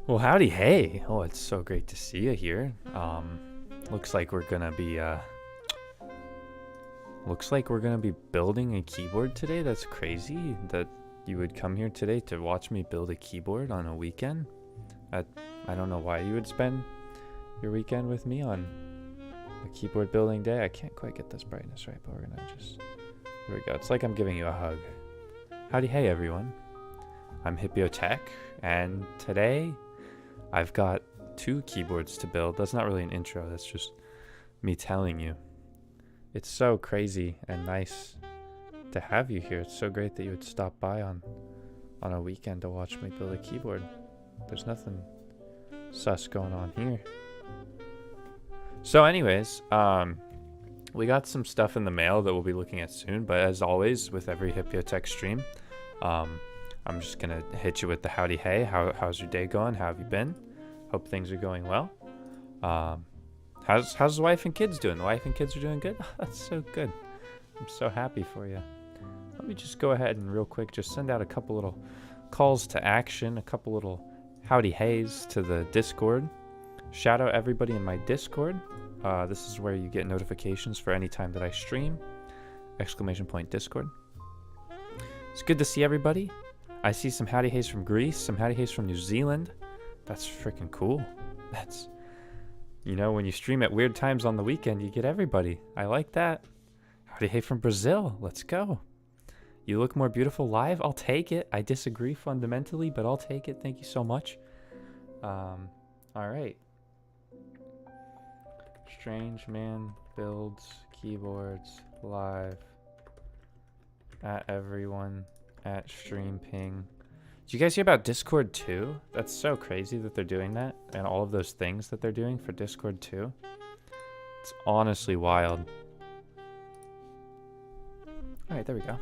Well, howdy, hey. Oh, it's so great to see you here. Looks like we're gonna be building a keyboard today. That's crazy that you would come here today to watch me build a keyboard on a weekend. I don't know why you would spend your weekend with me on a keyboard building day. I can't quite get this brightness right, but we're gonna just, here we go. It's like I'm giving you a hug. Howdy, hey everyone. I'm Hipyo Tech, and today I've got 2 keyboards to build. That's not really an intro, that's just me telling you. It's so crazy and nice to have you here. It's so great that you would stop by on a weekend to watch me build a keyboard. There's nothing sus going on here. So anyways, we got some stuff in the mail that we'll be looking at soon, but as always with every Hipyo Tech stream, I'm just gonna hit you with the howdy hey. How's your day going? How have you been? Hope things are going well. How's the wife and kids doing? The wife and kids are doing good? That's so good. I'm so happy for you. Let me just go ahead and real quick just send out a couple little calls to action, a couple little howdy heys to the Discord. Shout out everybody in my Discord. This is where you get notifications for any time that I stream. ! Discord. It's good to see everybody. I see some howdy heys from Greece, some howdy heys from New Zealand. That's freaking cool. That's, you know, when you stream at weird times on the weekend, you get everybody. I like that. Howdy hey from Brazil. Let's go. You look more beautiful live. I'll take it. I disagree fundamentally, but I'll take it. Thank you so much. All right. Strange Man builds keyboards live at everyone at stream ping. Did you guys hear about Discord 2? That's so crazy that they're doing that and all of those things that they're doing for Discord 2. It's honestly wild. All right, there we go.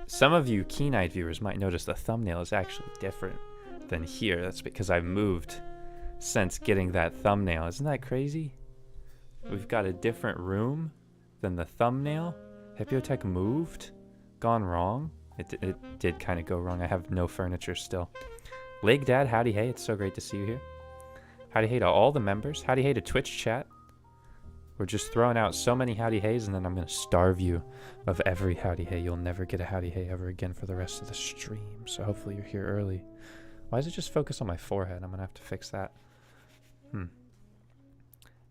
Some of you keen-eyed viewers might notice the thumbnail is actually different than here. That's because I've moved since getting that thumbnail. Isn't that crazy? We've got a different room than the thumbnail. Hipyo Tech moved. Gone wrong. It did kind of go wrong. I have no furniture still. Leg Dad, howdy hey. It's so great to see you here. Howdy hey to all the members. Howdy hey to Twitch chat. We're just throwing out so many howdy heys, and then I'm going to starve you of every howdy hey. You'll never get a howdy hey ever again for the rest of the stream. So hopefully you're here early. Why does it just focus on my forehead? I'm going to have to fix that.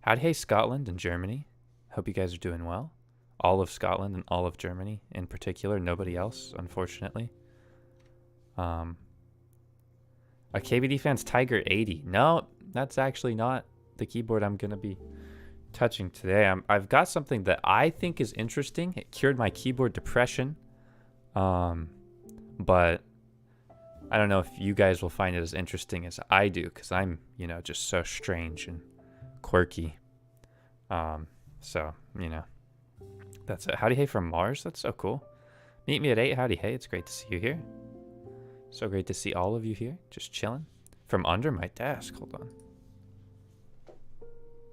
Howdy hey Scotland and Germany. Hope you guys are doing well. All of Scotland and all of Germany in particular. Nobody else, unfortunately. A KBD fan's Tiger 80. No, that's actually not the keyboard I'm going to be touching today. I've got something that I think is interesting. It cured my keyboard depression. But I don't know if you guys will find it as interesting as I do, because I'm, you know, just so strange and quirky. So, you know. That's it. Howdy hey from Mars. That's so cool. Meet me at 8. Howdy hey. It's great to see you here. So great to see all of you here. Just chilling. From under my desk. Hold on.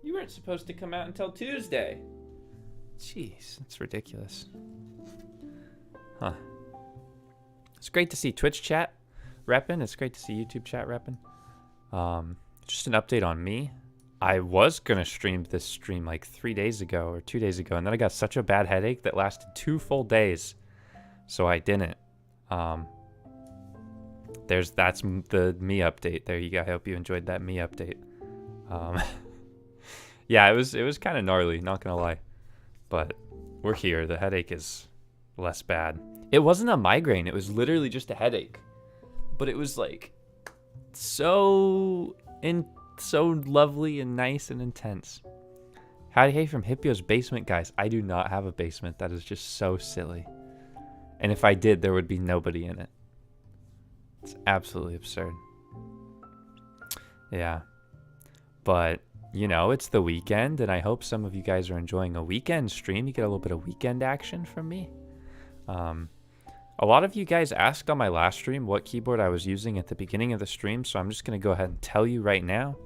You weren't supposed to come out until Tuesday. Jeez. That's ridiculous. Huh. It's great to see Twitch chat repping. It's great to see YouTube chat repping. Just an update on me. I was going to stream this stream like 3 days ago or 2 days ago, and then I got such a bad headache that lasted 2 full days. So I didn't. That's the me update. There you go. I hope you enjoyed that me update. Yeah, it was kind of gnarly, not going to lie. But we're here. The headache is less bad. It wasn't a migraine. It was literally just a headache. But it was like so lovely and nice and intense. Howdy hey from Hipyo's basement, guys. I do not have a basement. That is just so silly. And if I did, there would be nobody in it. It's absolutely absurd. Yeah. But, you know, it's the weekend, and I hope some of you guys are enjoying a weekend stream. You get a little bit of weekend action from me. A lot of you guys asked on my last stream what keyboard I was using at the beginning of the stream, so I'm just going to go ahead and tell you right now.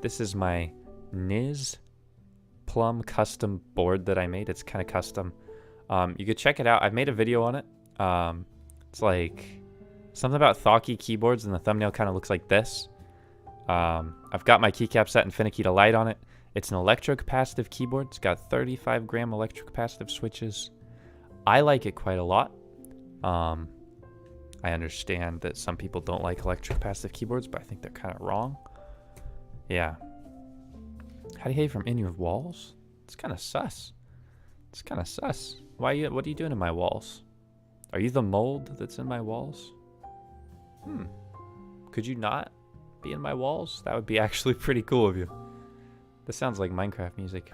This is my Niz plum custom board that I made. It's kind of custom. You could check it out. I've made a video on it. It's like something about Thocky keyboards, and the thumbnail kind of looks like this. I've got my keycap set and finicky to light on it. It's an electrocapacitive keyboard. It's got 35 gram electrocapacitive switches. I like it quite a lot. I understand that some people don't like electrocapacitive keyboards, but I think they're kind of wrong. Yeah. How do you hate from in your walls? It's kind of sus. It's kind of sus. What are you doing in my walls? Are you the mold that's in my walls? Could you not be in my walls? That would be actually pretty cool of you. This sounds like Minecraft music.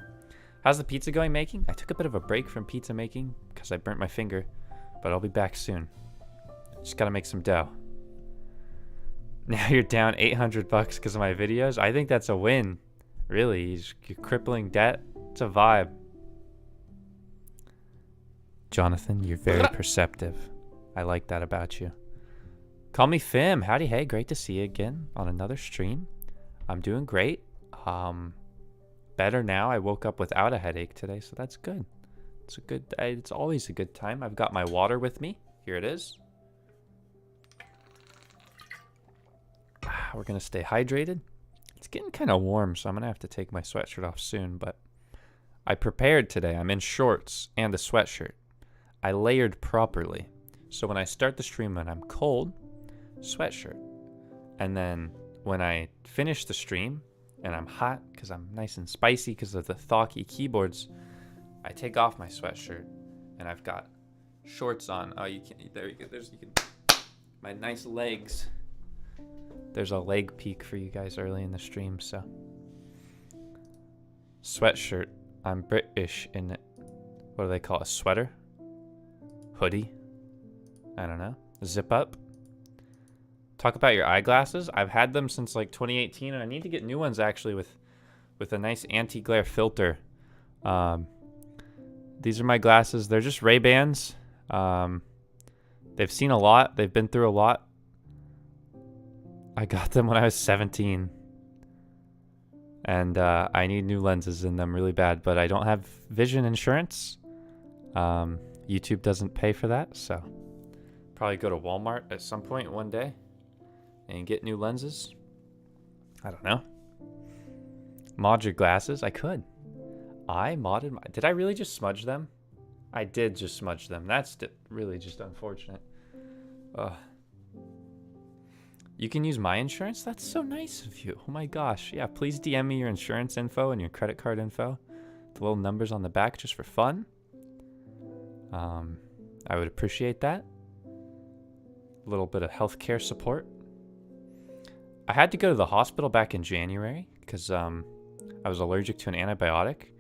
How's the pizza going making? I took a bit of a break from pizza making because I burnt my finger, but I'll be back soon. Just gotta make some dough. Now you're down 800 bucks because of my videos. I think that's a win. Really, you're crippling debt. It's a vibe. Jonathan, you're very perceptive. I like that about you. Call me Fim. Howdy, hey, great to see you again on another stream. I'm doing great. Better now. I woke up without a headache today, so that's good. It's always a good time. I've got my water with me. Here it is. We're gonna stay hydrated. It's getting kind of warm, so I'm gonna have to take my sweatshirt off soon, but I prepared today. I'm in shorts and a sweatshirt. I layered properly. So when I start the stream and I'm cold, sweatshirt. And then when I finish the stream and I'm hot because I'm nice and spicy because of the Thocky keyboards, I take off my sweatshirt and I've got shorts on. Oh, you can't. There you go. My nice legs. There's a leg peek for you guys early in the stream, so. Sweatshirt. I'm British in it. What do they call it? A sweater? Hoodie? I don't know. Zip up? Talk about your eyeglasses. I've had them since like 2018, and I need to get new ones actually with a nice anti-glare filter. These are my glasses. They're just Ray-Bans. They've seen a lot. They've been through a lot. I got them when I was 17. And I need new lenses in them really bad, but I don't have vision insurance. YouTube doesn't pay for that, so probably go to Walmart at some point one day and get new lenses. I don't know. Mod your glasses? I could. I modded my... Did I really just smudge them? I did just smudge them. That's really just unfortunate. Ugh. You can use my insurance? That's so nice of you. Oh my gosh. Yeah, please DM me your insurance info and your credit card info. The little numbers on the back just for fun. I would appreciate that. A little bit of healthcare support. I had to go to the hospital back in January because I was allergic to an antibiotic.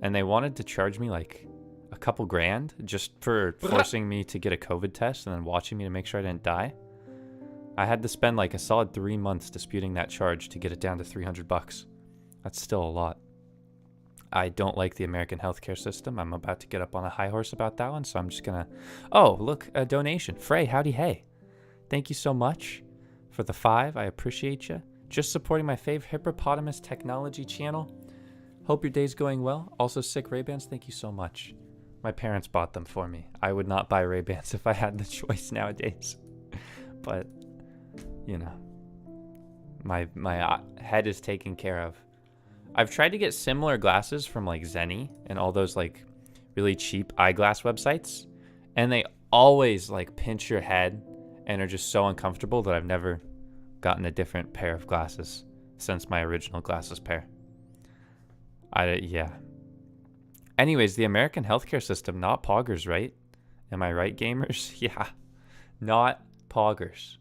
And they wanted to charge me like a couple grand just for forcing me to get a COVID test and then watching me to make sure I didn't die. I had to spend like a solid 3 months disputing that charge to get it down to 300 bucks. That's still a lot. I don't like the American healthcare system. I'm about to get up on a high horse about that one, so I'm just gonna... Oh, look, a donation. Frey, howdy hey. Thank you so much for the 5. I appreciate you. Just supporting my fave hippopotamus technology channel. Hope your day's going well. Also, sick Ray-Bans, thank you so much. My parents bought them for me. I would not buy Ray-Bans if I had the choice nowadays. But... you know, my head is taken care of. I've tried to get similar glasses from like Zenny and all those like really cheap eyeglass websites, and they always like pinch your head and are just so uncomfortable that I've never gotten a different pair of glasses since my original glasses pair. Yeah. Anyways, the American healthcare system, not poggers, right? Am I right, gamers? Yeah, not poggers.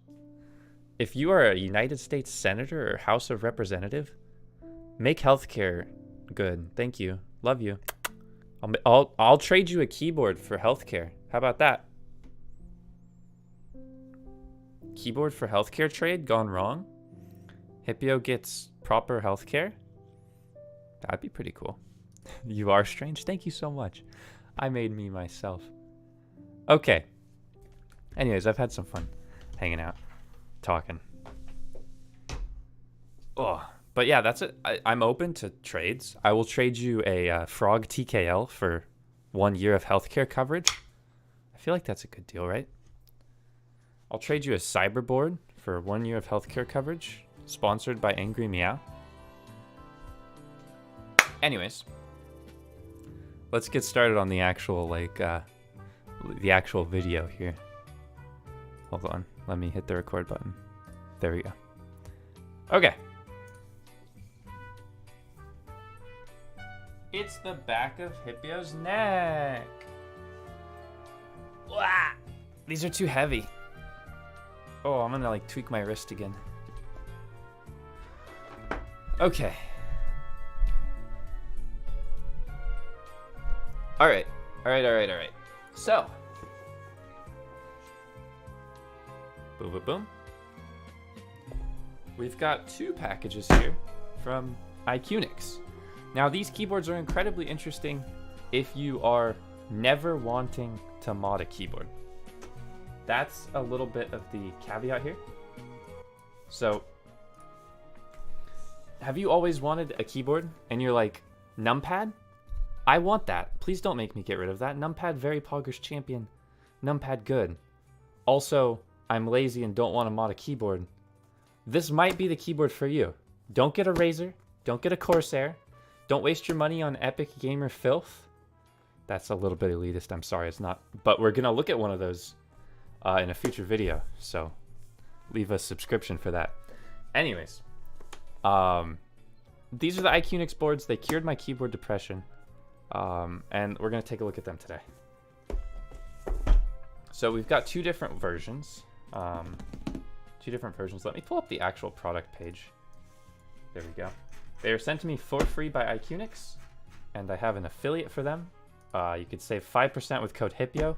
If you are a United States Senator or House of Representative, make healthcare good. Thank you. Love you. I'll trade you a keyboard for healthcare. How about that? Keyboard for healthcare trade gone wrong? Hipyo gets proper healthcare? That'd be pretty cool. You are strange. Thank you so much. I made me myself. Okay. Anyways, I've had some fun hanging out. Talking. Oh, But yeah, that's it. I'm open to trades. I will trade you a Frog TKL for 1 year of healthcare coverage. I feel like that's a good deal, right? I'll trade you a Cyberboard for 1 year of healthcare coverage, sponsored by Angry Meow. Anyways, let's get started on the actual video here. Hold on, let me hit the record button. There we go. Okay. It's the back of Hipyo's neck. Wah! These are too heavy. Oh, I'm gonna like tweak my wrist again. Okay. All right. So, boom, boom, boom. We've got 2 packages here from Iqunix. Now, these keyboards are incredibly interesting if you are never wanting to mod a keyboard. That's a little bit of the caveat here. So, have you always wanted a keyboard and you're like, Numpad? I want that. Please don't make me get rid of that. Numpad, very poggers champion. Numpad, good. Also, I'm lazy and don't want to mod a keyboard. This might be the keyboard for you. Don't get a Razer. Don't get a Corsair. Don't waste your money on Epic Gamer filth. That's a little bit elitist. I'm sorry, it's not. But we're going to look at one of those in a future video. So leave a subscription for that. Anyways, these are the Iqunix boards. They cured my keyboard depression. And we're going to take a look at them today. So we've got 2 different versions. 2 different versions. Let me pull up the actual product page. There we go. They are sent to me for free by Iqunix, and I have an affiliate for them. You could save 5% with code Hipyo,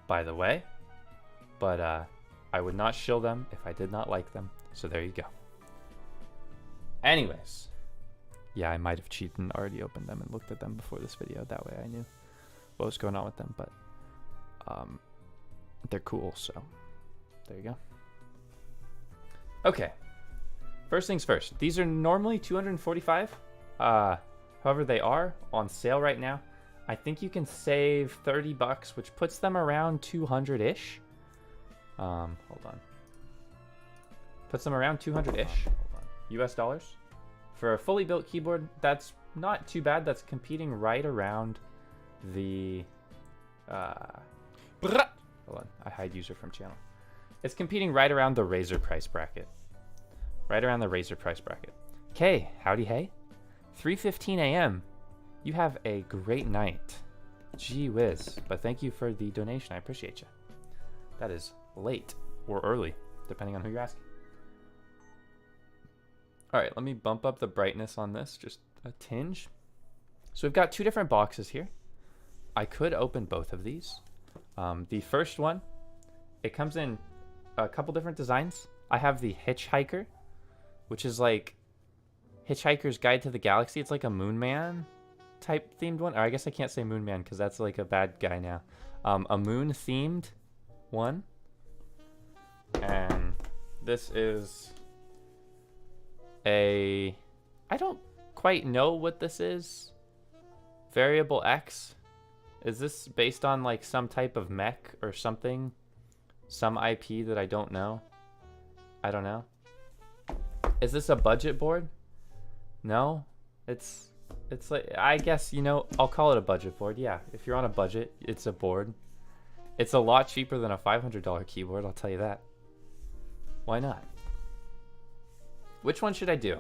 by the way. But I would not shill them if I did not like them. So there you go. Anyways. Yeah, I might have cheated and already opened them and looked at them before this video. That way I knew what was going on with them. But they're cool, so there you go. Okay. First things first. These are normally $245. However, they are on sale right now. I think you can save $30, which puts them around 200-ish. Hold on. Puts them around 200-ish. US dollars. For a fully built keyboard, that's not too bad. That's competing right around the... hold on. I hide user from channel. It's competing right around the Razer price bracket. Right around the Razer price bracket. Okay, howdy hey. 3:15 a.m. You have a great night. Gee whiz. But thank you for the donation. I appreciate you. That is late or early, depending on who you're asking. All right, let me bump up the brightness on this just a tinge. So we've got 2 different boxes here. I could open both of these. The first one, it comes in a couple different designs. I have the Hitchhiker, which is like Hitchhiker's Guide to the Galaxy. It's like a Moon Man type themed one. Or I guess I can't say Moon Man because that's like a bad guy now. A moon themed one. And this is I don't quite know what this is. Variable X. Is this based on like some type of mech or something? Some IP that I don't know? I don't know. Is this a budget board? No? It's like, I guess, you know, I'll call it a budget board. Yeah, if you're on a budget, it's a board. It's a lot cheaper than a $500 keyboard, I'll tell you that. Why not? Which one should I do?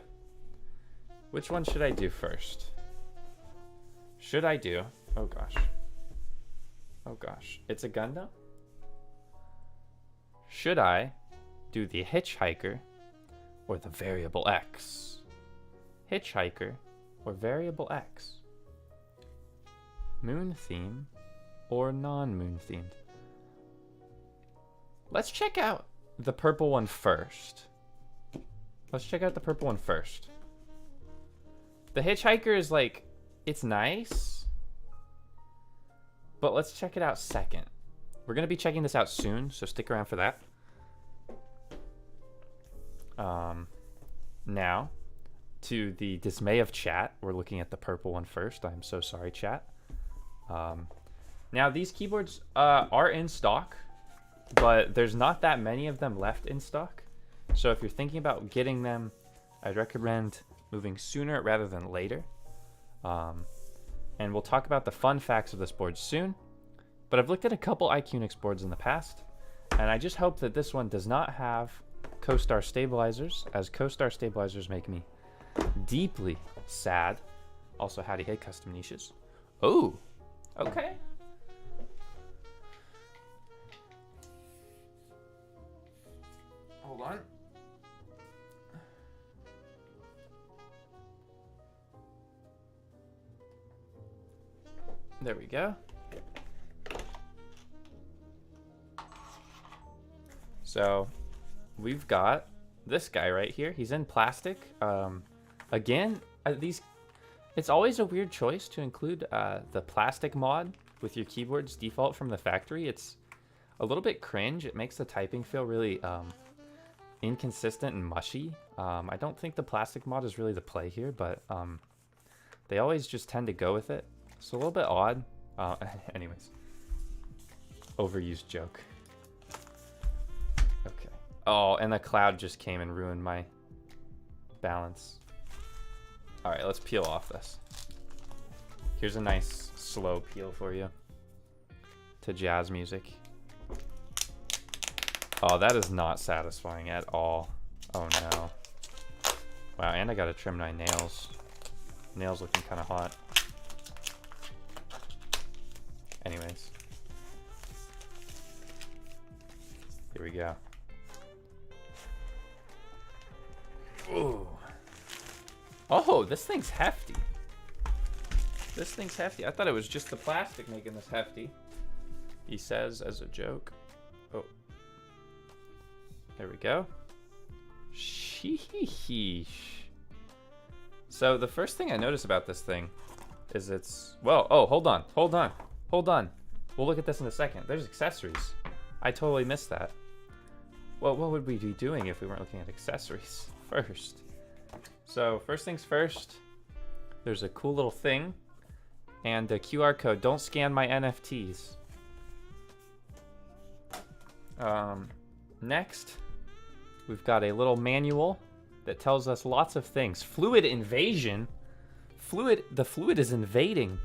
Which one should I do first? Should I do... Oh gosh. Oh gosh. It's a Gundam? Should I do the Hitchhiker or the Variable X? Hitchhiker or Variable X? Moon theme or non-moon themed? Let's check out the purple one first. Let's check out the purple one first. The Hitchhiker is like, it's nice, but let's check it out second. We're going to be checking this out soon, so stick around for that. Now, to the dismay of chat, we're looking at the purple one first. I'm so sorry, chat. Now, these keyboards are in stock, but there's not that many of them left in stock. So if you're thinking about getting them, I'd recommend moving sooner rather than later. And we'll talk about the fun facts of this board soon. But I've looked at a couple Iqunix boards in the past, and I just hope that this one does not have co-star stabilizers, as co-star stabilizers make me deeply sad. Also, howdy hey, custom niches. Oh, okay. Hold on. There we go. So we've got this guy right here. He's in plastic. Again, it's always a weird choice to include the plastic mod with your keyboard's default from the factory. It's a little bit cringe. It makes the typing feel really inconsistent and mushy. I don't think the plastic mod is really the play here, but they always just tend to go with it. It's a little bit odd. Anyways, overused joke. Okay. Oh, and the cloud just came and ruined my balance. All right, let's peel off this. Here's a nice slow peel for you to jazz music. Oh, that is not satisfying at all. Oh no. Wow, and I gotta trim my nails. Nails looking kind of hot. Anyways. Here we go. Ooh. Oh, this thing's hefty. This thing's hefty. I thought it was just the plastic making this hefty. He says as a joke. Oh. There we go. Sheesh. So the first thing I notice about this thing is it's... Well, oh, hold on. We'll look at this in a second. There's accessories. I totally missed that. Well, what would we be doing if we weren't looking at accessories first? So first things first, there's a cool little thing and a QR code. Don't scan my NFTs. Next, we've got a little manual that tells us lots of things. Fluid invasion? The fluid is invading.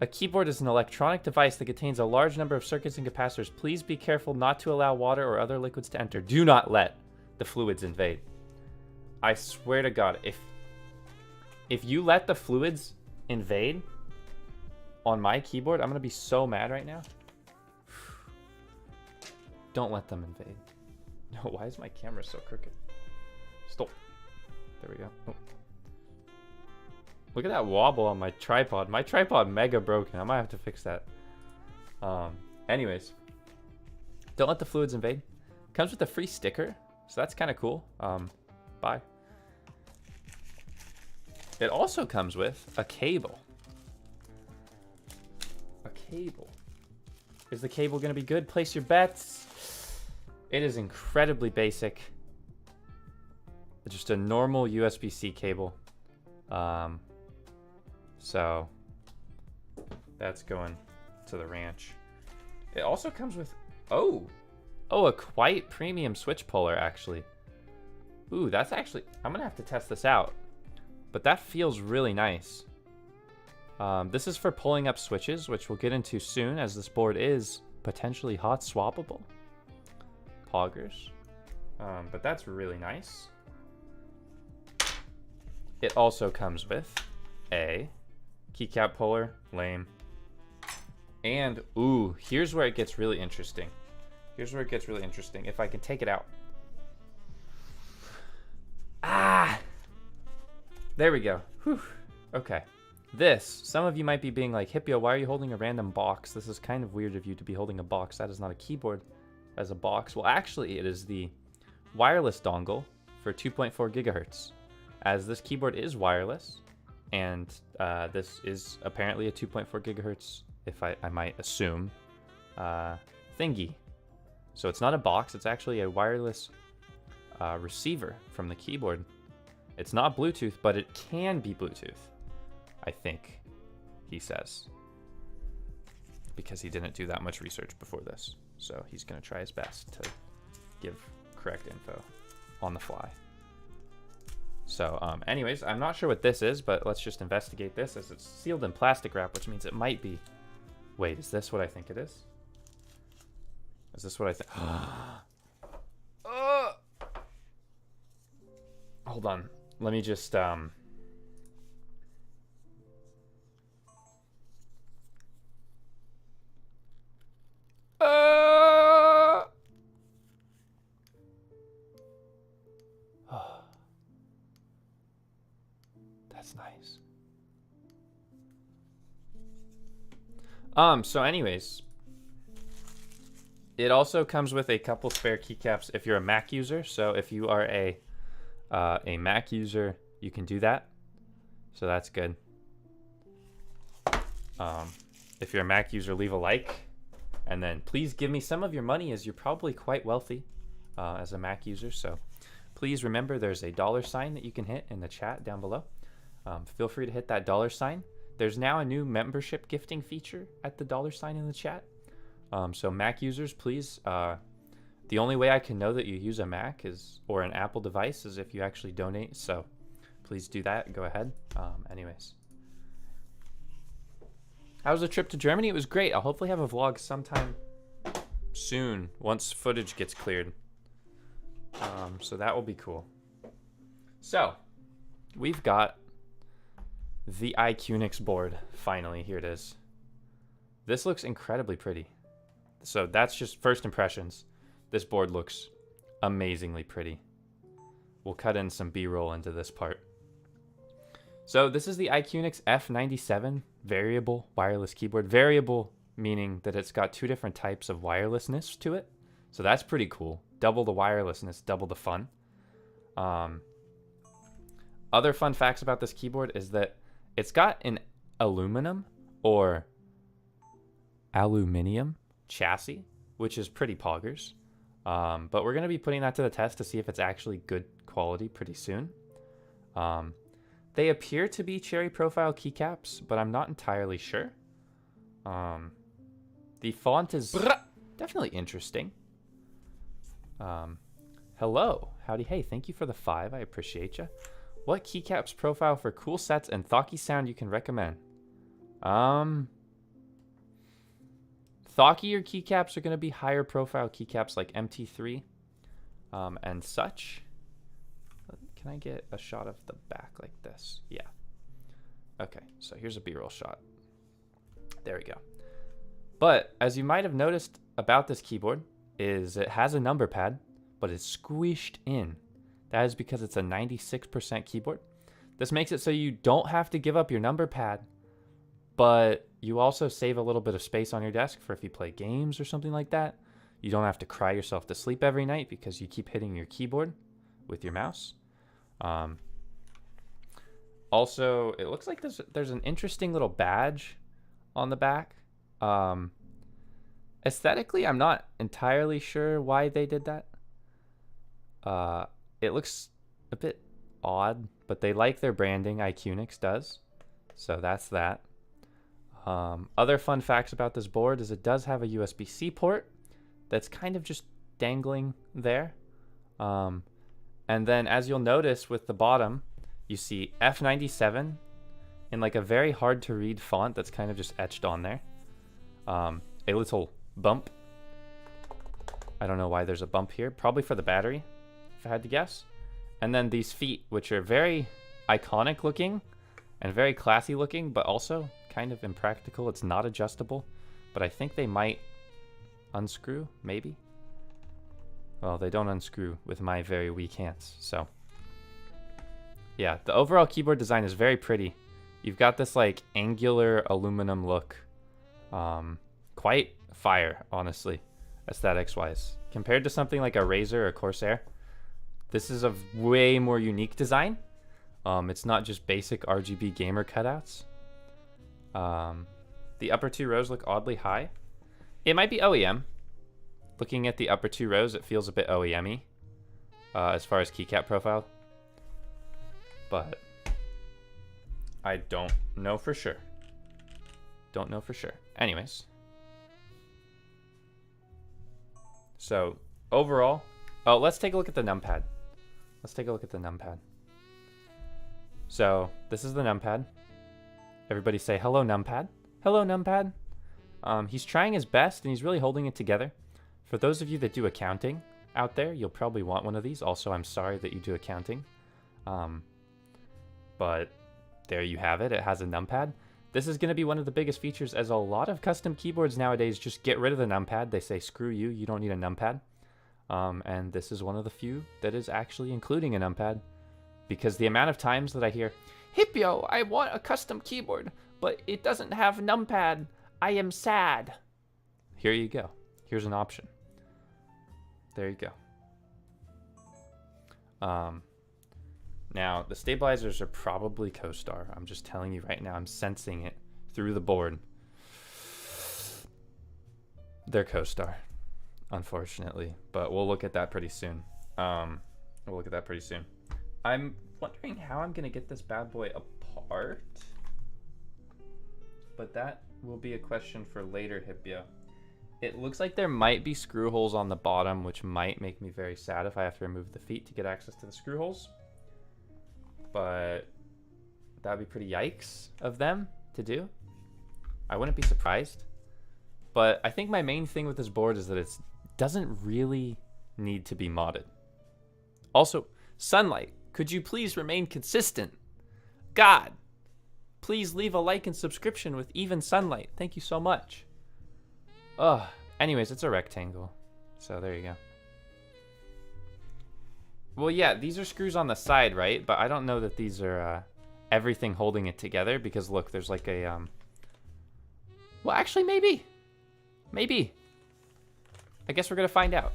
A keyboard is an electronic device that contains a large number of circuits and capacitors. Please be careful not to allow water or other liquids to enter. Do not let the fluids invade. I swear to God, if you let the fluids invade on my keyboard, I'm going to be so mad right now. Don't let them invade. No, why is my camera so crooked? Stop. There we go. Oh. Look at that wobble on my tripod. My tripod mega broken. I might have to fix that. Anyways, don't let the fluids invade. Comes with a free sticker, so that's kind of cool. Bye. It also comes with a cable. A cable. Is the cable going to be good? Place your bets. It is incredibly basic. Just a normal USB-C cable. So that's going to the ranch. It also comes with, a quite premium switch puller, actually. Ooh, that's actually, I'm gonna have to test this out, but that feels really nice. This is for pulling up switches, which we'll get into soon, as this board is potentially hot swappable. Poggers. But that's really nice. It also comes with a keycap puller. Lame. And, ooh, here's where it gets really interesting. If I can take it out. Ah! There we go. Whew. Okay. This, some of you might be being like, Hipyo, why are you holding a random box? This is kind of weird of you to be holding a box. That is not a keyboard as a box. Well, actually, it is the wireless dongle for 2.4 gigahertz. As this keyboard is wireless, and this is apparently a 2.4 gigahertz, if I might assume, thingy. So it's not a box, it's actually a wireless receiver from the keyboard. It's not Bluetooth, but it can be Bluetooth, I think he says. Because he didn't do that much research before this. So he's going to try his best to give correct info on the fly. So anyways, I'm not sure what this is, but let's just investigate this as it's sealed in plastic wrap, which means it might be... Wait, is this what I think it is? Is this what I think? Hold on. Let me just... That's nice. So anyways, it also comes with a couple spare keycaps if you're a Mac user. So if you are a Mac user, you can do that. So that's good. If you're a Mac user, leave a like. And then please give me some of your money, as you're probably quite wealthy as a Mac user. So please remember there's a $sign that you can hit in the chat down below. Feel free to hit that $sign. There's now a new membership gifting feature at the $sign in the chat. So Mac users, please, the only way I can know that you use a Mac or an Apple device is if you actually donate. So please do that. Go ahead. Anyways. How was the trip to Germany? It was great. I'll hopefully have a vlog sometime soon once footage gets cleared. So that will be cool. So we've got the Iqunix board. Finally, here it is. This looks incredibly pretty. So that's just first impressions. This board looks amazingly pretty. We'll cut in some B-roll into this part. So this is the Iqunix F97 variable wireless keyboard. Variable meaning that it's got two different types of wirelessness to it. So that's pretty cool. Double the wirelessness, double the fun. Other fun facts about this keyboard is that it's got an aluminum or aluminium chassis, which is pretty poggers. But we're going to be putting that to the test to see if it's actually good quality pretty soon. They appear to be cherry profile keycaps, but I'm not entirely sure. The font is definitely interesting. Hello. Howdy. Hey, thank you for the 5. I appreciate you. What keycaps profile for cool sets and thocky sound you can recommend? Thockier keycaps are going to be higher profile keycaps like MT3 and such. Can I get a shot of the back like this? Yeah. Okay, so here's a B-roll shot. There we go. But as you might have noticed about this keyboard is it has a number pad, but it's squished in. That is because it's a 96% keyboard. This makes it so you don't have to give up your number pad, but you also save a little bit of space on your desk for if you play games or something like that. You don't have to cry yourself to sleep every night because you keep hitting your keyboard with your mouse. Also, it looks like there's an interesting little badge on the back. Aesthetically, I'm not entirely sure why they did that. It looks a bit odd, but they like their branding. Iqunix does. So that's that. Other fun facts about this board is it does have a USB-C port that's kind of just dangling there. And then as you'll notice with the bottom, you see F97 in like a very hard to read font that's kind of just etched on there. A little bump. I don't know why there's a bump here. Probably for the battery, if I had to guess. And then these feet, which are very iconic looking and very classy looking, but also kind of impractical. It's not adjustable, but I think they might unscrew, maybe. Well, they don't unscrew with my very weak hands, so. Yeah, the overall keyboard design is very pretty. You've got this like angular aluminum look. Quite fire, honestly, aesthetics-wise. Compared to something like a Razer or Corsair, this is a way more unique design. It's not just basic RGB gamer cutouts. The upper two rows look oddly high. It might be OEM. Looking at the upper two rows, it feels a bit OEM-y as far as keycap profile. but I don't know for sure. Don't know for sure. Anyways. So, overall, oh, let's take a look at the numpad. Let's take a look at the numpad. So, this is the numpad. Everybody say, hello, numpad. Hello, numpad. He's trying his best, and he's really holding it together. For those of you that do accounting out there, you'll probably want one of these. Also, I'm sorry that you do accounting. But there you have it. It has a numpad. This is going to be one of the biggest features, as a lot of custom keyboards nowadays just get rid of the numpad. They say, screw you, you don't need a numpad. And this is one of the few that is actually including a numpad. Because the amount of times that I hear, Hipyo, I want a custom keyboard, but it doesn't have numpad. I am sad. Here you go. Here's an option. There you go. Now, the stabilizers are probably Co-Star. I'm just telling you right now. I'm sensing it through the board. They're Co-Star, unfortunately. But we'll look at that pretty soon. I'm wondering how I'm going to get this bad boy apart. But that will be a question for later, Hipyo. It looks like there might be screw holes on the bottom, which might make me very sad if I have to remove the feet to get access to the screw holes. But that'd be pretty yikes of them to do. I wouldn't be surprised. But I think my main thing with this board is that it doesn't really need to be modded. Also, sunlight. Could you please remain consistent? God, please leave a like and subscription with even sunlight. Thank you so much. Ugh. Anyways, it's a rectangle. So there you go. Well, yeah, these are screws on the side, right? But I don't know that these are everything holding it together, because look, there's like a well, actually, maybe. I guess we're gonna find out.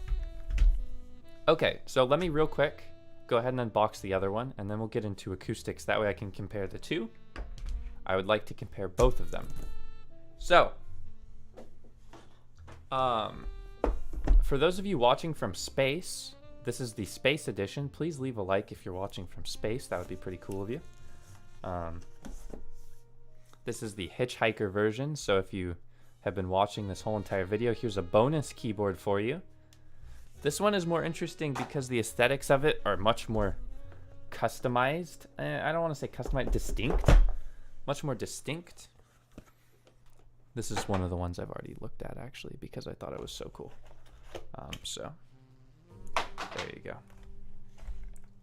Okay, so let me real quick go ahead and unbox the other one, and then we'll get into acoustics. That way I can compare the two. I would like to compare both of them. So, for those of you watching from space, this is the Space Edition. Please leave a like if you're watching from space. That would be pretty cool of you. This is the Hitchhiker version. So if you have been watching this whole entire video, here's a bonus keyboard for you. This one is more interesting because the aesthetics of it are much more customized. I don't want to say customized, distinct. Much more distinct. This is one of the ones I've already looked at, actually, because I thought it was so cool. So there you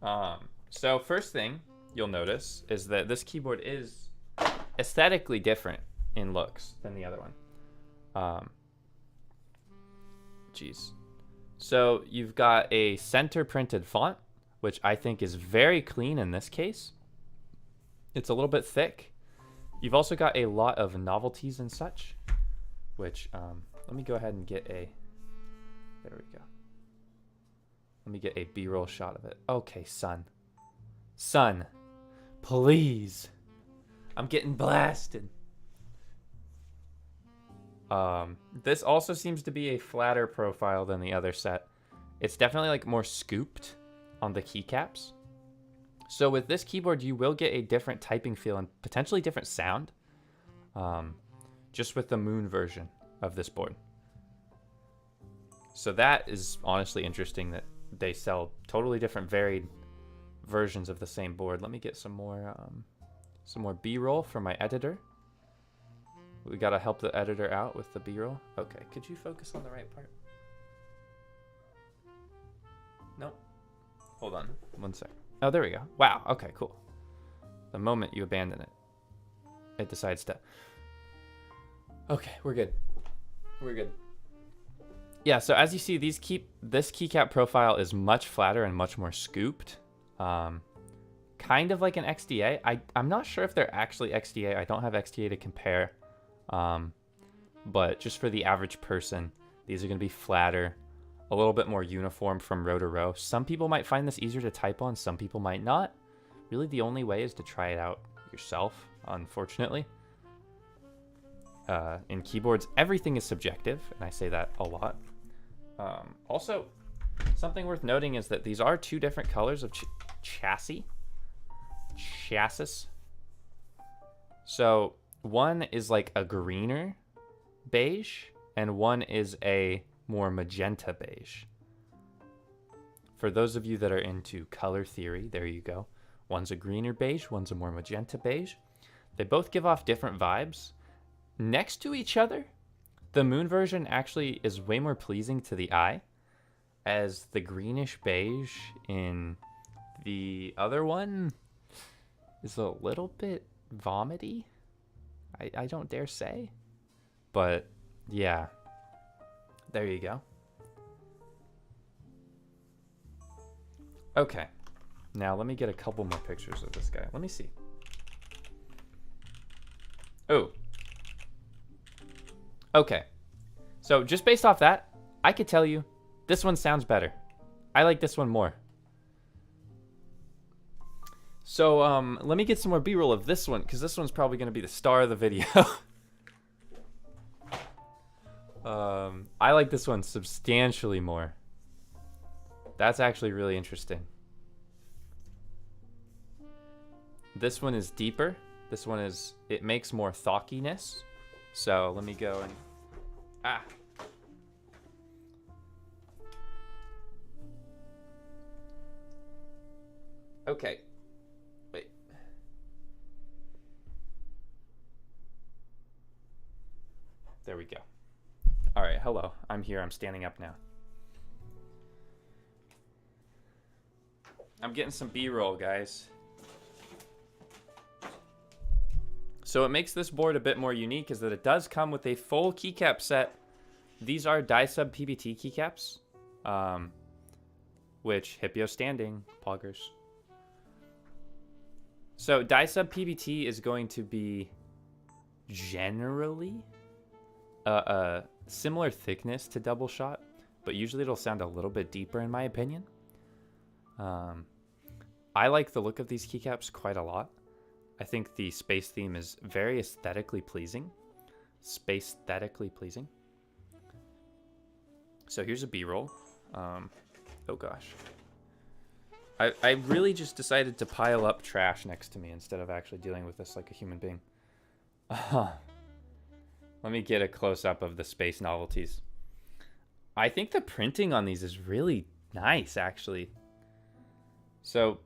go. So first thing you'll notice is that this keyboard is aesthetically different in looks than the other one. Geez. So you've got a center printed font, which I think is very clean in this case. It's a little bit thick. You've also got a lot of novelties and such, which let me go ahead and get a, there we go. Let me get a B-roll shot of it. Okay, sun, please. I'm getting blasted. This also seems to be a flatter profile than the other set. It's definitely like more scooped on the keycaps. So with this keyboard, you will get a different typing feel and potentially different sound, just with the Moon version of this board. So that is honestly interesting that they sell totally different varied versions of the same board. Let me get some more B-roll from my editor. We gotta help the editor out with the B-roll. Okay, could you focus on the right part? Nope. Hold on, one sec. Oh, there we go. Wow, okay, cool. The moment you abandon it, it decides to... Okay, we're good. We're good. Yeah, so as you see, this keycap profile is much flatter and much more scooped. Kind of like an XDA. I'm not sure if they're actually XDA. I don't have XDA to compare. But just for the average person, these are going to be flatter, a little bit more uniform from row to row. Some people might find this easier to type on, some people might not. Really, the only way is to try it out yourself, unfortunately. In keyboards, everything is subjective, and I say that a lot. Also, something worth noting is that these are two different colors of chassis. chassis. So one is like a greener beige, and one is a more magenta beige. For those of you that are into color theory, there you go. One's a greener beige, one's a more magenta beige. They both give off different vibes. Next to each other, the moon version actually is way more pleasing to the eye, as the greenish beige in the other one is a little bit vomity. I don't dare say. But yeah, there you go. Okay, now let me get a couple more pictures of this guy. Let me see. Oh. Okay. So just based off that, I could tell you this one sounds better. I like this one more. So let me get some more B-roll of this one, because this one's probably going to be the star of the video. I like this one substantially more. That's actually really interesting. This one is deeper. This one is, it makes more thockiness. So let me go and, Okay. Wait. There we go. All right, hello. I'm here. I'm standing up now. I'm getting some B-roll, guys. So what makes this board a bit more unique is that it does come with a full keycap set. These are die-sub PBT keycaps, which Hipyo standing, poggers. So die-sub PBT is going to be generally a similar thickness to double shot, but usually it'll sound a little bit deeper in my opinion. I like the look of these keycaps quite a lot. I think the space theme is very aesthetically pleasing. Space-thetically pleasing. So here's a B-roll. Oh gosh. I really just decided to pile up trash next to me instead of actually dealing with this like a human being. Let me get a close-up of the space novelties. I think the printing on these is really nice, actually. So,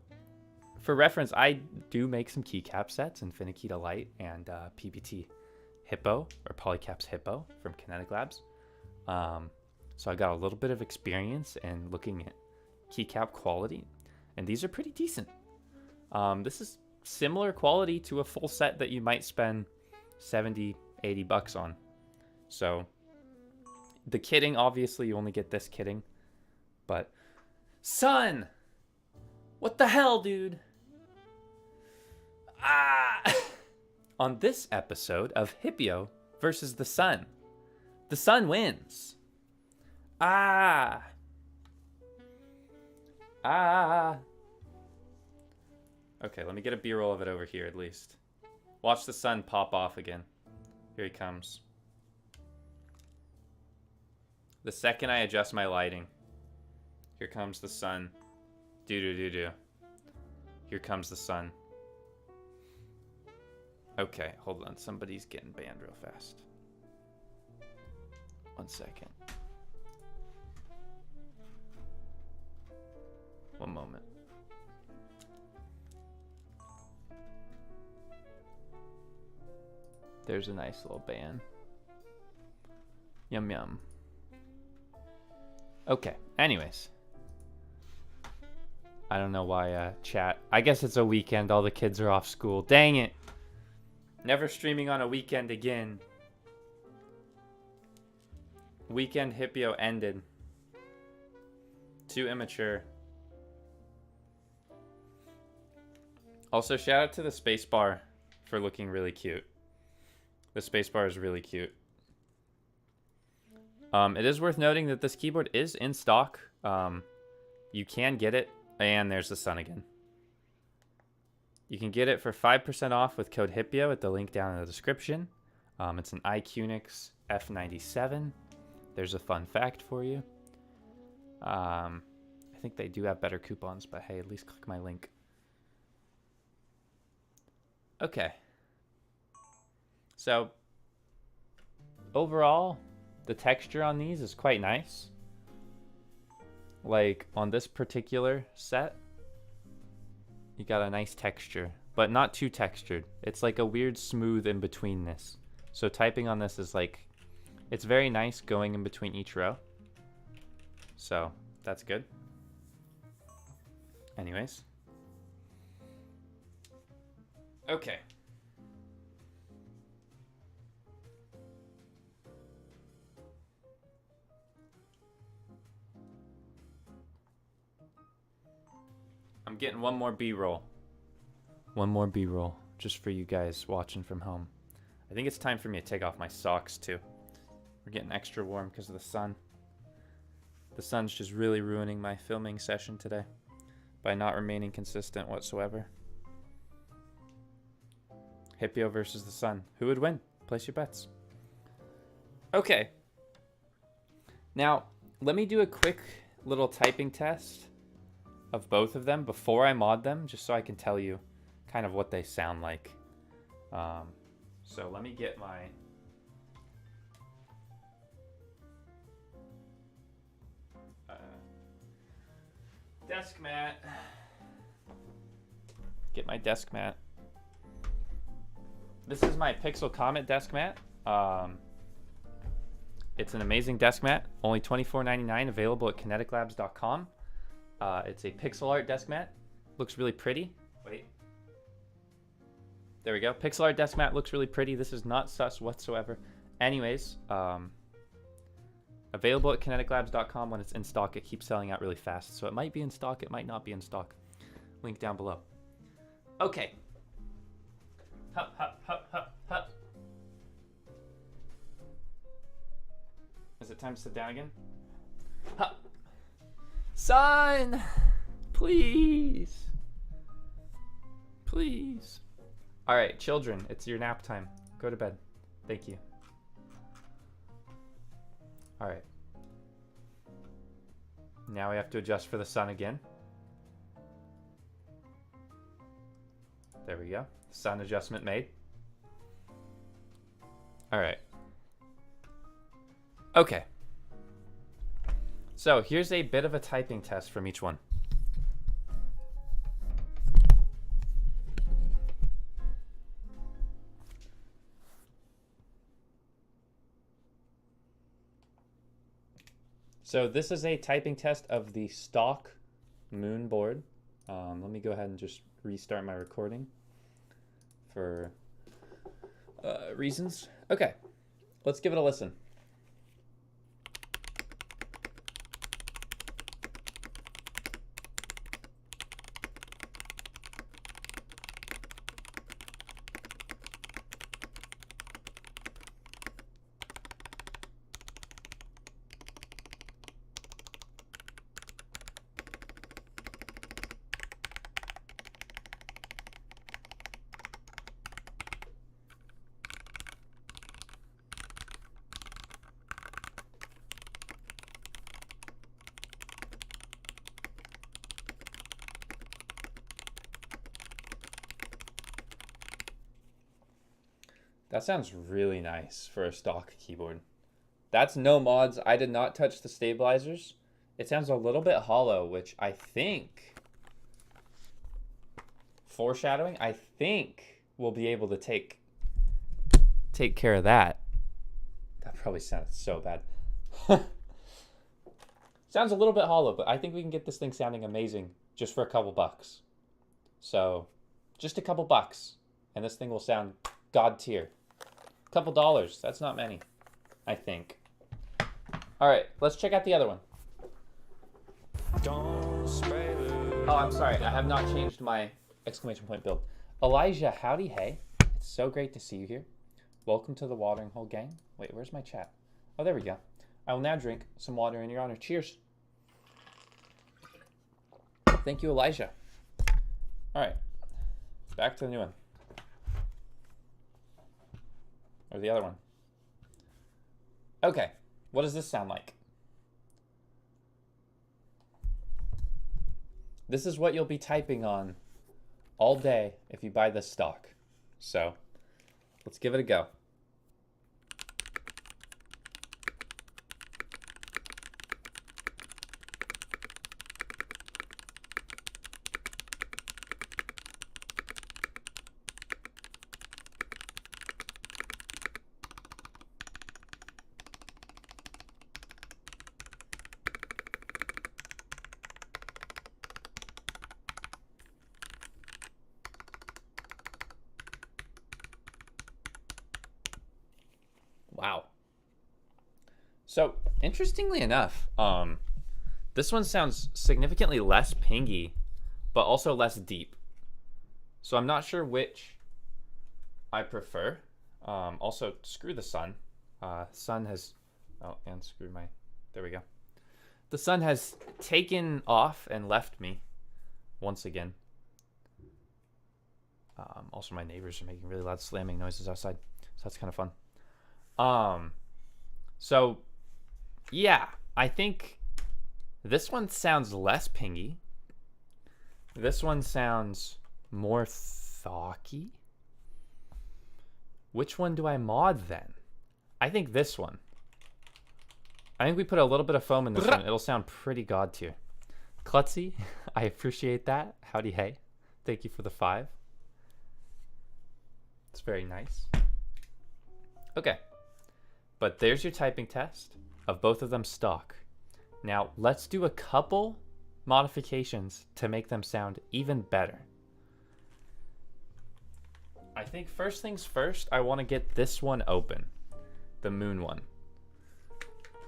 for reference, I do make some keycap sets in Finikita Light and PBT Hippo, or Polycaps Hippo from Kinetic Labs. So I got a little bit of experience in looking at keycap quality, and these are pretty decent. This is similar quality to a full set that you might spend 70, 80 bucks on. So the kitting, obviously you only get this kitting, but son, what the hell, dude? On this episode of Hipyo versus the sun wins. Okay, let me get a B-roll of it over here at least. Watch the sun pop off again. Here he comes. The second I adjust my lighting, here comes the sun. Do-do-do-do. Here comes the sun. Okay, hold on. Somebody's getting banned real fast. 1 second. One moment. There's a nice little ban. Yum yum. Okay, anyways. I don't know why chat. I guess it's a weekend. All the kids are off school. Dang it. Never streaming on a weekend again. Weekend Hipyo ended. Too immature. Also, shout out to the spacebar for looking really cute. The spacebar is really cute. It is worth noting that this keyboard is in stock. You can get it. And there's the sun again. You can get it for 5% off with code Hipyo at the link down in the description. It's an Iqunix F97. There's a fun fact for you. I think they do have better coupons, but hey, at least click my link. Okay. So, overall, the texture on these is quite nice. Like, on this particular set, you got a nice texture, but not too textured. It's like a weird smooth in between this. So typing on this is like, it's very nice going in between each row. So that's good. Anyways. Okay. I'm getting one more B-roll. One more B-roll, just for you guys watching from home. I think it's time for me to take off my socks too. We're getting extra warm because of the sun. The sun's just really ruining my filming session today by not remaining consistent whatsoever. Hipyo versus the sun. Who would win? Place your bets. Okay. Now, let me do a quick little typing test of both of them before I mod them, just so I can tell you kind of what they sound like. So let me get my desk mat. Get my desk mat. This is my Pixel Comet desk mat. It's an amazing desk mat, only $24.99, available at kineticlabs.com. It's a pixel art desk mat. Looks really pretty. Wait. There we go. Pixel art desk mat looks really pretty. This is not sus whatsoever. Anyways, available at kineticlabs.com. When it's in stock, it keeps selling out really fast. So it might be in stock, it might not be in stock. Link down below. Okay. Hup, hup, hup, hup, hup. Is it time to sit down again? Hup. Son! Please. Please. All right, children, it's your nap time. Go to bed. Thank you. All right. Now we have to adjust for the sun again. There we go. Sun adjustment made. All right. Okay. So here's a bit of a typing test from each one. So this is a typing test of the stock moon board. Let me go ahead and just restart my recording for reasons. Okay, let's give it a listen. That sounds really nice for a stock keyboard. That's no mods. I did not touch the stabilizers. It sounds a little bit hollow, which I think, foreshadowing, I think we'll be able to take care of that. That probably sounds so bad. Sounds a little bit hollow, but I think we can get this thing sounding amazing just for a couple bucks. So, just a couple bucks, and this thing will sound god tier. Couple dollars, that's not many, I think. All right, let's check out the other one. Oh, I'm sorry, I have not changed my exclamation point build. Elijah, howdy, hey. It's so great to see you here. Welcome to the watering hole gang. Wait, where's my chat? Oh, there we go. I will now drink some water in your honor. Cheers. Thank you, Elijah. All right, back to the new one. Or the other one. Okay, what does this sound like? This is what you'll be typing on all day if you buy this stock. So let's give it a go. Wow. So interestingly enough, this one sounds significantly less pingy, but also less deep. So I'm not sure which I prefer. Also, screw the sun. Sun has, oh, and screw my, there we go. The sun has taken off and left me once again. Also, my neighbors are making really loud slamming noises outside, so that's kind of fun. So yeah, I think this one sounds less pingy. This one sounds more thocky. Which one do I mod then? I think this one. I think we put a little bit of foam in this one. It'll sound pretty god tier. Klutzy, I appreciate that. Howdy hey. Thank you for the 5. It's very nice. Okay. But there's your typing test of both of them stock. Now, let's do a couple modifications to make them sound even better. I think first things first, I want to get this one open. The moon one.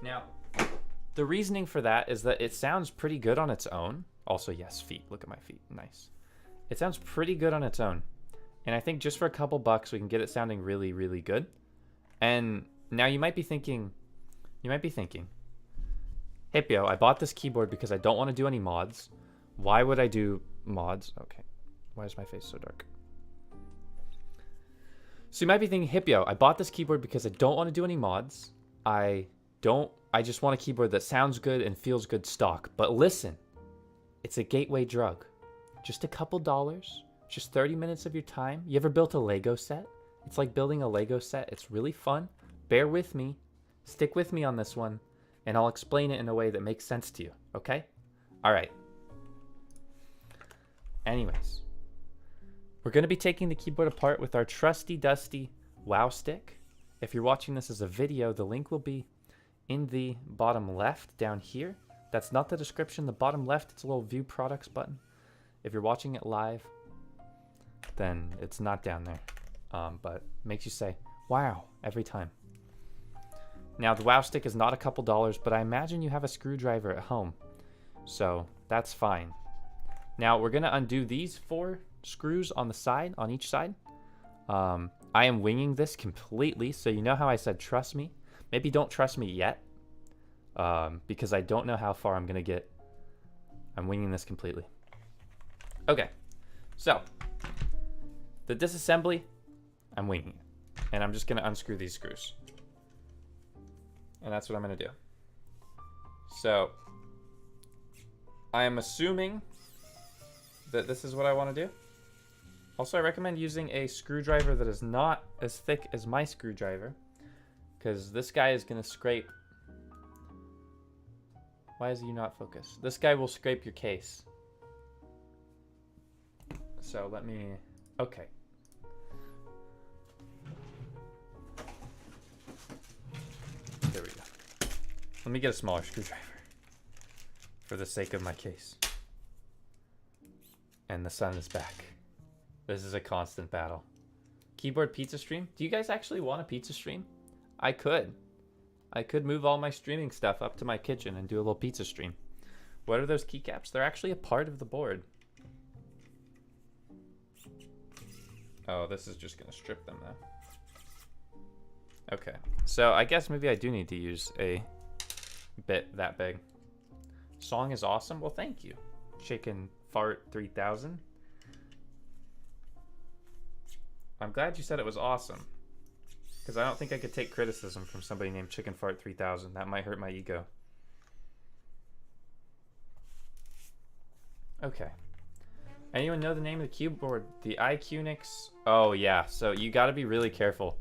Now, the reasoning for that is that it sounds pretty good on its own. Also, yes, feet. Look at my feet. Nice. It sounds pretty good on its own. And I think just for a couple bucks, we can get it sounding really, really good. And now you might be thinking, Hipyo, I bought this keyboard because I don't want to do any mods. Why would I do mods? Okay. Why is my face so dark? So you might be thinking, Hipyo, I bought this keyboard because I don't want to do any mods. I just want a keyboard that sounds good and feels good stock. But listen, it's a gateway drug. Just a couple dollars, just 30 minutes of your time. You ever built a Lego set? It's like building a Lego set. It's really fun. Bear with me. Stick with me on this one, and I'll explain it in a way that makes sense to you, okay? All right. Anyways, we're going to be taking the keyboard apart with our trusty dusty Wow stick. If you're watching this as a video, the link will be in the bottom left down here. That's not the description. The bottom left, it's a little view products button. If you're watching it live, then it's not down there. But makes you say, wow, every time. Now, the Wow stick is not a couple dollars, but I imagine you have a screwdriver at home. So that's fine. Now, we're going to undo these 4 screws on the side, on each side. I am winging this completely, so you know how I said trust me? Maybe don't trust me yet, because I don't know how far I'm going to get. I'm winging this completely. Okay, so the disassembly, I'm winging it. And I'm just going to unscrew these screws. And that's what I'm going to do. So I am assuming that this is what I want to do. Also, I recommend using a screwdriver that is not as thick as my screwdriver, because this guy is going to scrape. Why is you not focused? This guy will scrape your case. So let me, okay. There we go. Let me get a smaller screwdriver for the sake of my case. And the sun is back. This is a constant battle. Keyboard pizza stream? Do you guys actually want a pizza stream? I could move all my streaming stuff up to my kitchen and do a little pizza stream. What are those keycaps? They're actually a part of the board. Oh, this is just gonna strip them now. Okay, so I guess maybe I do need to use a bit that big. Song is awesome. Well, thank you. Chicken Fart 3000. I'm glad you said it was awesome, because I don't think I could take criticism from somebody named Chicken Fart 3000. That might hurt my ego. Okay. Anyone know the name of the keyboard? The Iqunix. Oh yeah, so you got to be really careful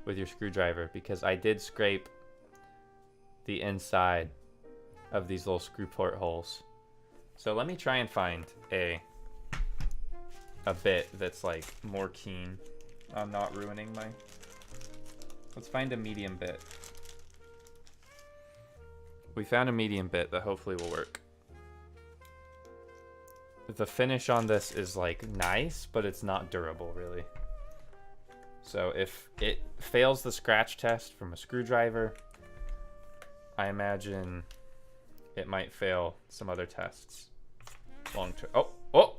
with your screwdriver because I did scrape the inside of these little screw port holes. So let me try and find a bit that's like more keen on not ruining my... Let's find a medium bit. We found a medium bit that hopefully will work. The finish on this is like nice, but it's not durable really. So if it fails the scratch test from a screwdriver, I imagine it might fail some other tests long term. Oh, oh!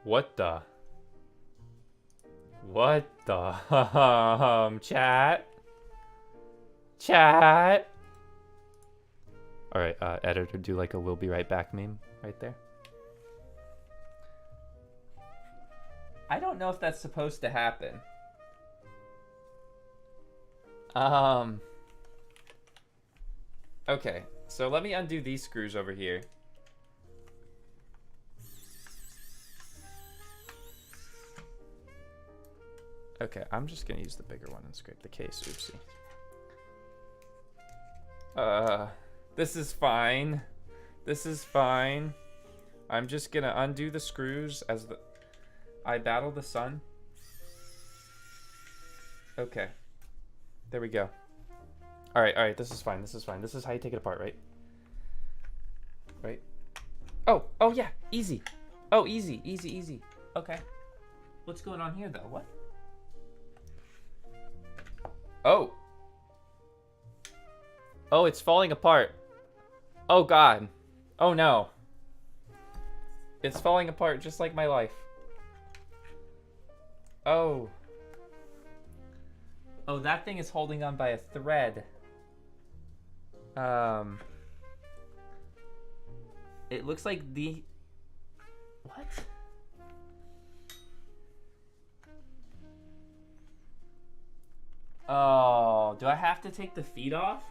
What the? What the? Chat? Chat. All right, editor, do like a "we'll be right back" meme right there. I don't know if that's supposed to happen. Okay, so let me undo these screws over here. Okay, I'm just gonna use the bigger one and scrape the case. Oopsie. This is fine. This is fine. I'm just gonna undo the screws as I battle the sun. Okay. There we go. Alright, this is fine, this is fine. This is how you take it apart, right? Right? Oh yeah, easy. Oh, easy, easy, easy. Okay. What's going on here, though? What? Oh. Oh, it's falling apart. Oh, God. Oh, no. It's falling apart just like my life. Oh. Oh, that thing is holding on by a thread. It looks like the... What? Oh, do I have to take the feet off?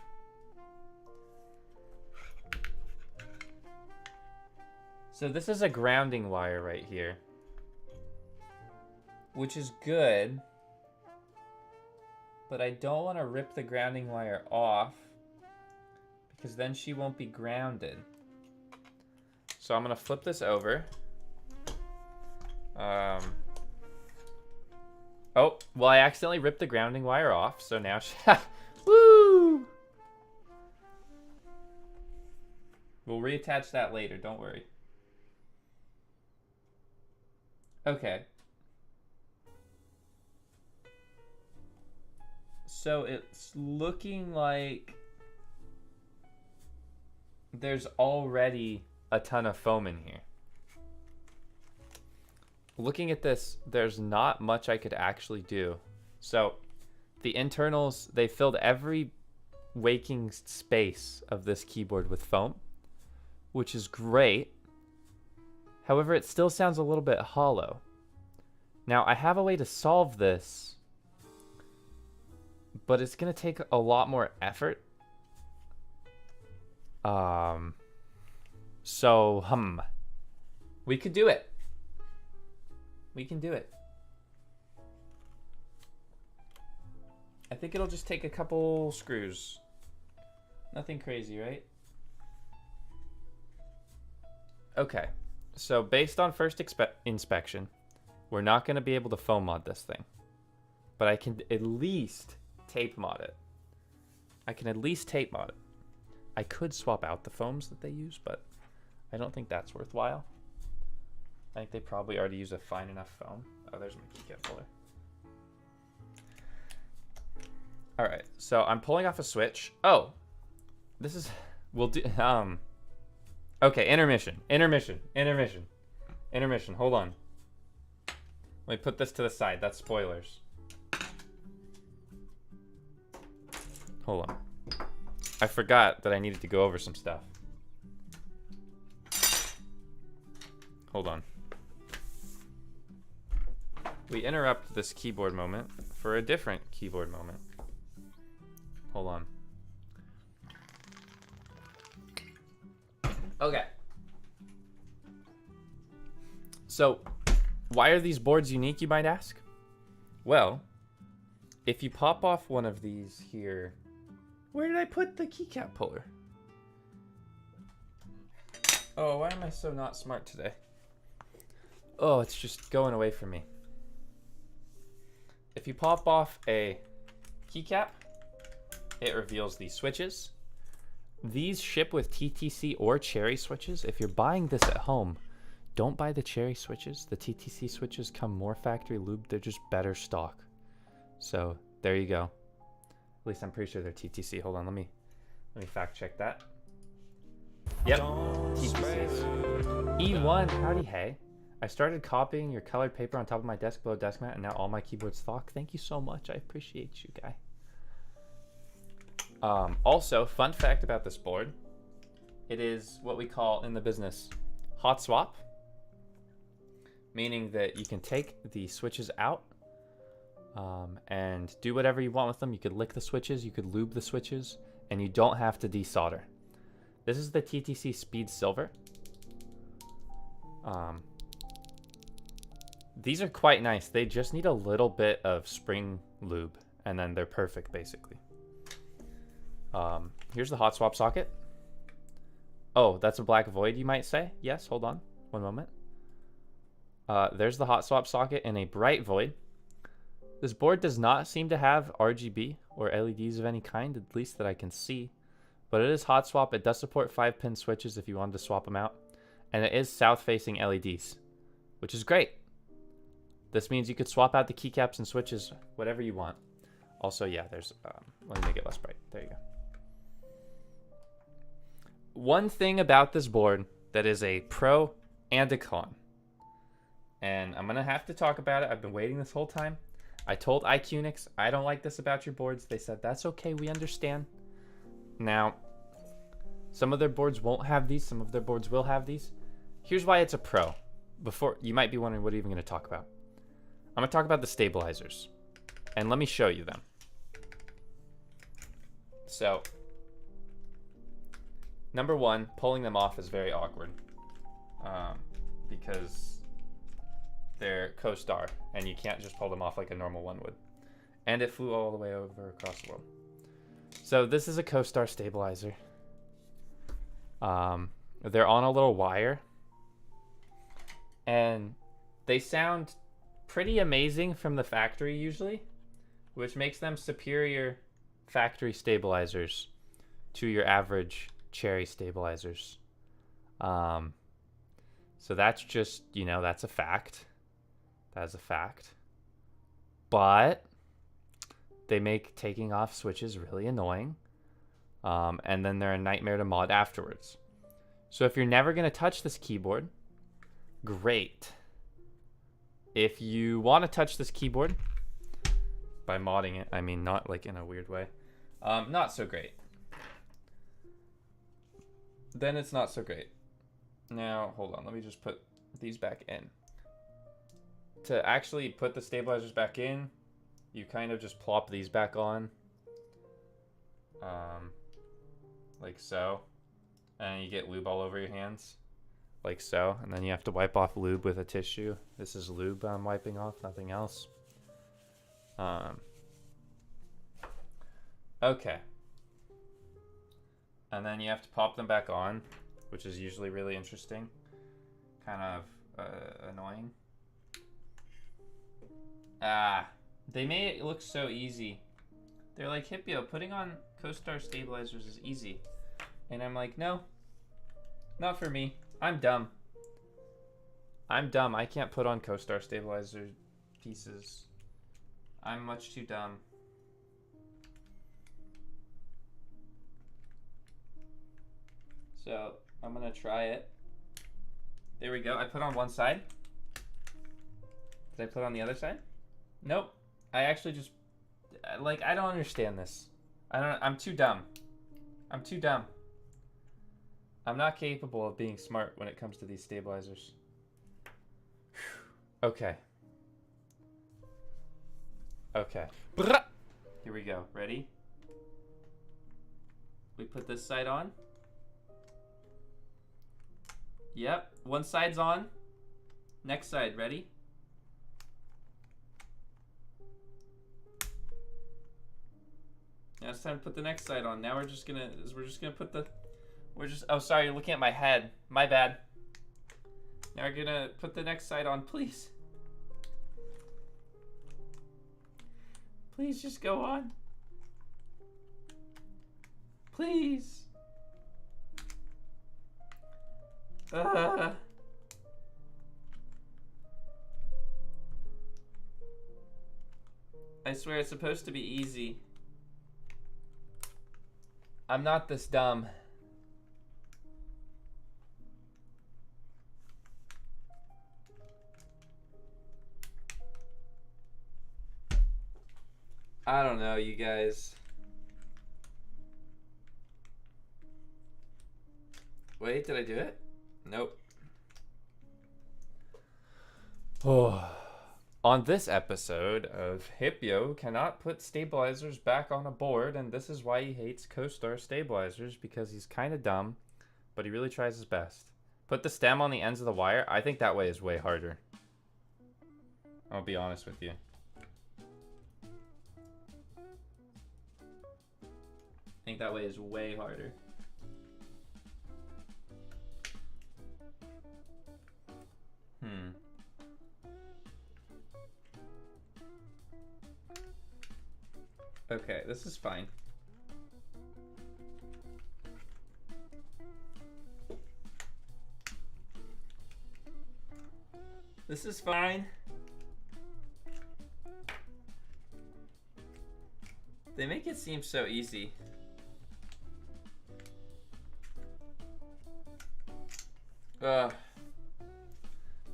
So this is a grounding wire right here, which is good, but I don't want to rip the grounding wire off because then she won't be grounded. So I'm gonna flip this over. Oh, well, I accidentally ripped the grounding wire off, so now she... Woo! We'll reattach that later, don't worry. Okay. So it's looking like there's already a ton of foam in here. Looking at this, there's not much I could actually do. So the internals, they filled every waking space of this keyboard with foam, which is great. However, it still sounds a little bit hollow. Now, I have a way to solve this, but it's going to take a lot more effort. We could do it. We can do it. I think it'll just take a couple screws. Nothing crazy, right? Okay. So based on first inspection, we're not going to be able to foam mod this thing. But I can at least tape mod it. I can at least tape mod it. I could swap out the foams that they use, but I don't think that's worthwhile. I think they probably already use a fine enough foam. Oh, there's my keycap holder. All right, so I'm pulling off a switch. Oh, this is, we'll do, okay, intermission, hold on. Let me put this to the side, that's spoilers. Hold on. I forgot that I needed to go over some stuff. Hold on. We interrupt this keyboard moment for a different keyboard moment. Hold on. Okay. So, why are these boards unique, you might ask? Well, if you pop off one of these here... Where did I put the keycap puller? Oh, why am I so not smart today? Oh, it's just going away from me. If you pop off a keycap, it reveals these switches. These ship with TTC or cherry switches. If you're buying this at home, don't buy the cherry switches. The TTC switches come more factory lubed. They're just better stock. So there you go. At least I'm pretty sure they're TTC. Hold on, let me fact check that. Yep, TTCs. E1, howdy hey. I started copying your colored paper on top of my desk below desk mat, and now all my keyboards stock. Thank you so much. I appreciate you, guy. Also, fun fact about this board. It is what we call in the business hot swap, meaning that you can take the switches out and do whatever you want with them. You could lick the switches, you could lube the switches, and you don't have to desolder. This is the TTC Speed Silver. These are quite nice. They just need a little bit of spring lube, and then they're perfect, basically. Here's the hot swap socket. Oh, that's a black void, you might say? Yes, hold on. One moment. There's the hot swap socket in a bright void. This board does not seem to have RGB or LEDs of any kind, at least that I can see. But it is hot swap. It does support 5-pin switches if you wanted to swap them out. And it is south-facing LEDs, which is great. This means you could swap out the keycaps and switches, whatever you want. Also, yeah, there's... let me make it less bright. There you go. One thing about this board that is a pro and a con. And I'm going to have to talk about it. I've been waiting this whole time. I told Iqunix, I don't like this about your boards. They said, that's okay, we understand. Now, some of their boards won't have these. Some of their boards will have these. Here's why it's a pro. Before, you might be wondering, what are you even going to talk about? I'm going to talk about the stabilizers. And let me show you them. So, number one, pulling them off is very awkward. Because they're co-star, and you can't just pull them off like a normal one would. And it flew all the way over across the world. So this is a co-star stabilizer. They're on a little wire. And they sound pretty amazing from the factory usually, which makes them superior factory stabilizers to your average cherry stabilizers. So that's just, you know, that's a fact. That is a fact. But they make taking off switches really annoying. And then they're a nightmare to mod afterwards. So if you're never going to touch this keyboard, great. If you want to touch this keyboard, by modding it, I mean not like in a weird way, not so great. Then it's not so great. Now, hold on, let me just put these back in. To actually put the stabilizers back in, you kind of just plop these back on. Like so. And you get lube all over your hands. Like so. And then you have to wipe off lube with a tissue. This is lube I'm wiping off, nothing else. Okay. And then you have to pop them back on, which is usually really interesting. Kind of annoying. They made it look so easy. They're like, Hipyo, putting on co-star stabilizers is easy. And I'm like, no, not for me. I'm dumb. I'm dumb. I can't put on co-star stabilizer pieces. I'm much too dumb. So I'm gonna try it. There we go. I put on one side. Did I put on the other side? Nope. I actually just, like, I don't understand this. I'm too dumb. I'm too dumb. I'm not capable of being smart when it comes to these stabilizers. Okay. Okay. Here we go. Ready? We put this side on. Yep, one side's on. Next side, ready? Now it's time to put the next side on. Now we're just gonna put the, oh sorry, you're looking at my head. My bad. Now we're gonna put the next side on, please. Please just go on. Please. I swear it's supposed to be easy. I'm not this dumb. I don't know, you guys. Wait, did I do it? Nope. Oh. On this episode of Hipyo cannot put stabilizers back on a board, and this is why he hates CoStar stabilizers, because he's kind of dumb, but he really tries his best. Put the stem on the ends of the wire. I think that way is way harder. I'll be honest with you. I think that way is way harder. Okay, this is fine. This is fine. They make it seem so easy.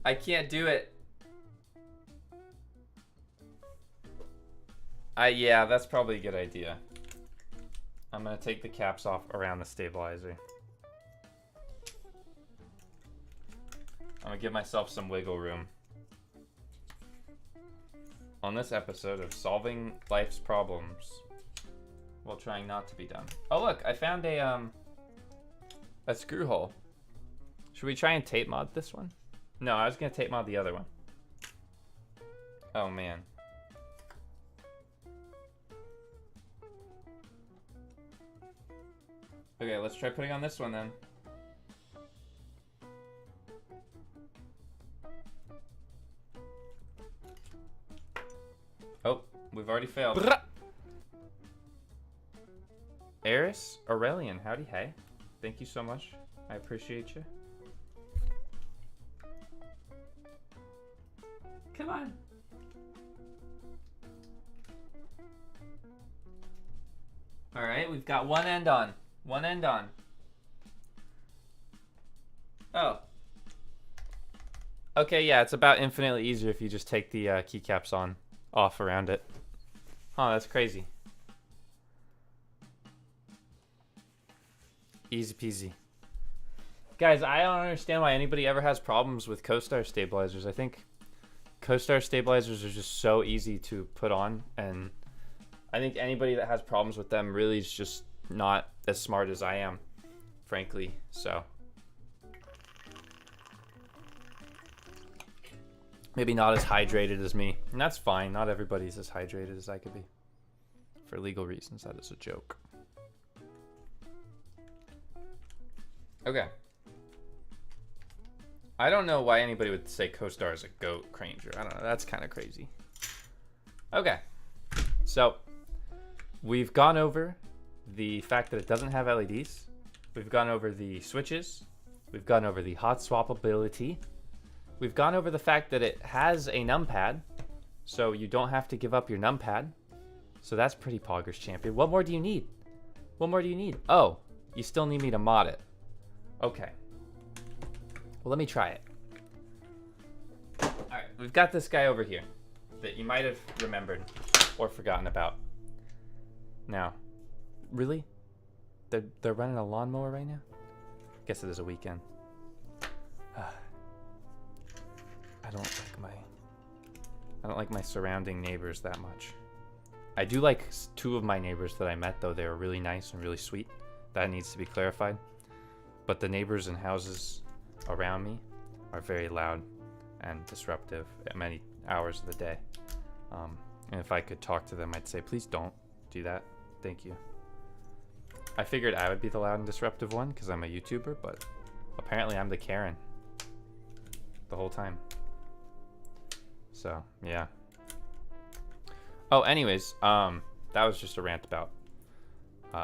I can't do it. Yeah, that's probably a good idea. I'm gonna take the caps off around the stabilizer. I'm gonna give myself some wiggle room. On this episode of solving life's problems while trying not to be dumb. Oh look, I found a screw hole. Should we try and tape mod this one? No, I was gonna tape mod the other one. Oh man. Okay, let's try putting on this one then. Oh, we've already failed. Eris Aurelian, howdy, hey. Thank you so much. I appreciate you. Come on. All right, we've got one end on. One end on. Oh. Okay, yeah, it's about infinitely easier if you just take the keycaps off around it. Huh, that's crazy. Easy peasy. Guys, I don't understand why anybody ever has problems with CoStar stabilizers. I think CoStar stabilizers are just so easy to put on, and I think anybody that has problems with them really is just not as smart as I am, frankly. So maybe not as hydrated as me, and that's fine. Not everybody's as hydrated as I could be. For legal reasons, that is a joke. Okay. I don't know why anybody would say CoStar is a goat Cranger. I don't know. That's kind of crazy. Okay. So we've gone over the fact that it doesn't have LEDs. We've gone over the switches. We've gone over the hot swappability. We've gone over the fact that it has a numpad, so you don't have to give up your numpad. So that's pretty poggers, champion. What more do you need? What more do you need? Oh, you still need me to mod it. Okay. Well, let me try it. All right, we've got this guy over here that you might have remembered or forgotten about. Now, really? They're running a lawnmower right now? Guess it is a weekend. I don't like my surrounding neighbors that much. I do like two of my neighbors that I met, though. They were really nice and really sweet. That needs to be clarified. But the neighbors and houses around me are very loud and disruptive at many hours of the day. And if I could talk to them, I'd say, please don't do that. Thank you. I figured I would be the loud and disruptive one because I'm a YouTuber, but apparently I'm the Karen the whole time. So, yeah. Oh, anyways, that was just a rant about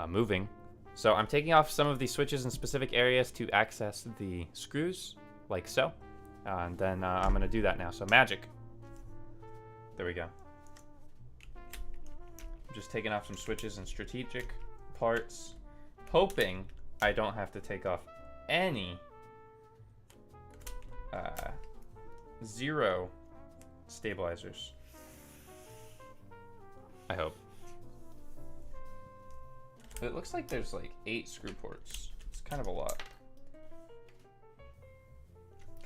moving. So I'm taking off some of the switches in specific areas to access the screws, like so. And then I'm gonna do that now. So magic. There we go. I'm just taking off some switches and strategic parts, hoping I don't have to take off any zero stabilizers. I hope. It looks like there's like 8 screw ports. It's kind of a lot.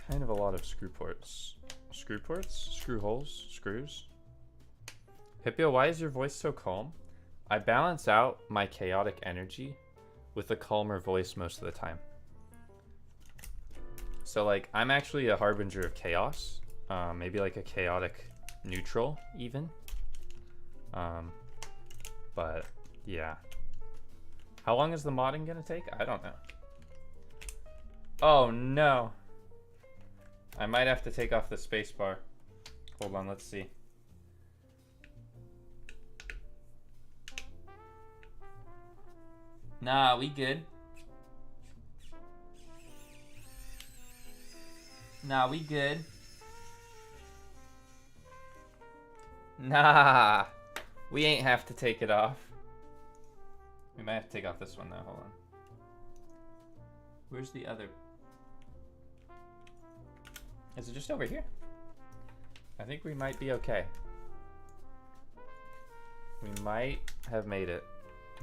Kind of a lot of screw ports. Screw ports? Screw holes? Screws? Hipyo, why is your voice so calm? I balance out my chaotic energy with a calmer voice most of the time. So like, I'm actually a harbinger of chaos. Maybe like a chaotic neutral even. But yeah. How long is the modding gonna take? I don't know. Oh no. I might have to take off the spacebar. Hold on, let's see. Nah, we good. Nah, we good. Nah, we ain't have to take it off. We might have to take off this one though, hold on. Where's the other? Is it just over here? I think we might be okay. We might have made it.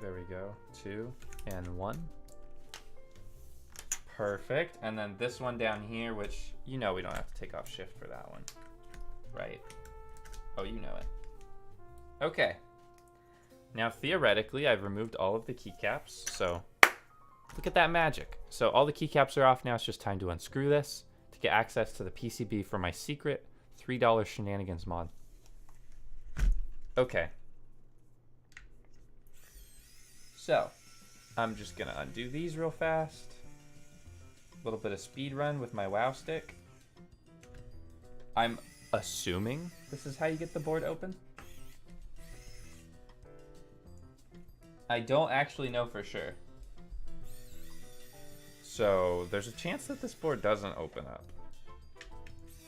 There we go, 2 and 1. Perfect, and then this one down here, which, you know we don't have to take off shift for that one, right? Oh, you know it. Okay. Now, theoretically, I've removed all of the keycaps, so look at that magic. So all the keycaps are off now. It's just time to unscrew this to get access to the PCB for my secret $3 shenanigans mod. Okay. So, I'm just gonna undo these real fast. A little bit of speed run with my WoW stick. I'm assuming this is how you get the board open. I don't actually know for sure. So there's a chance that this board doesn't open up,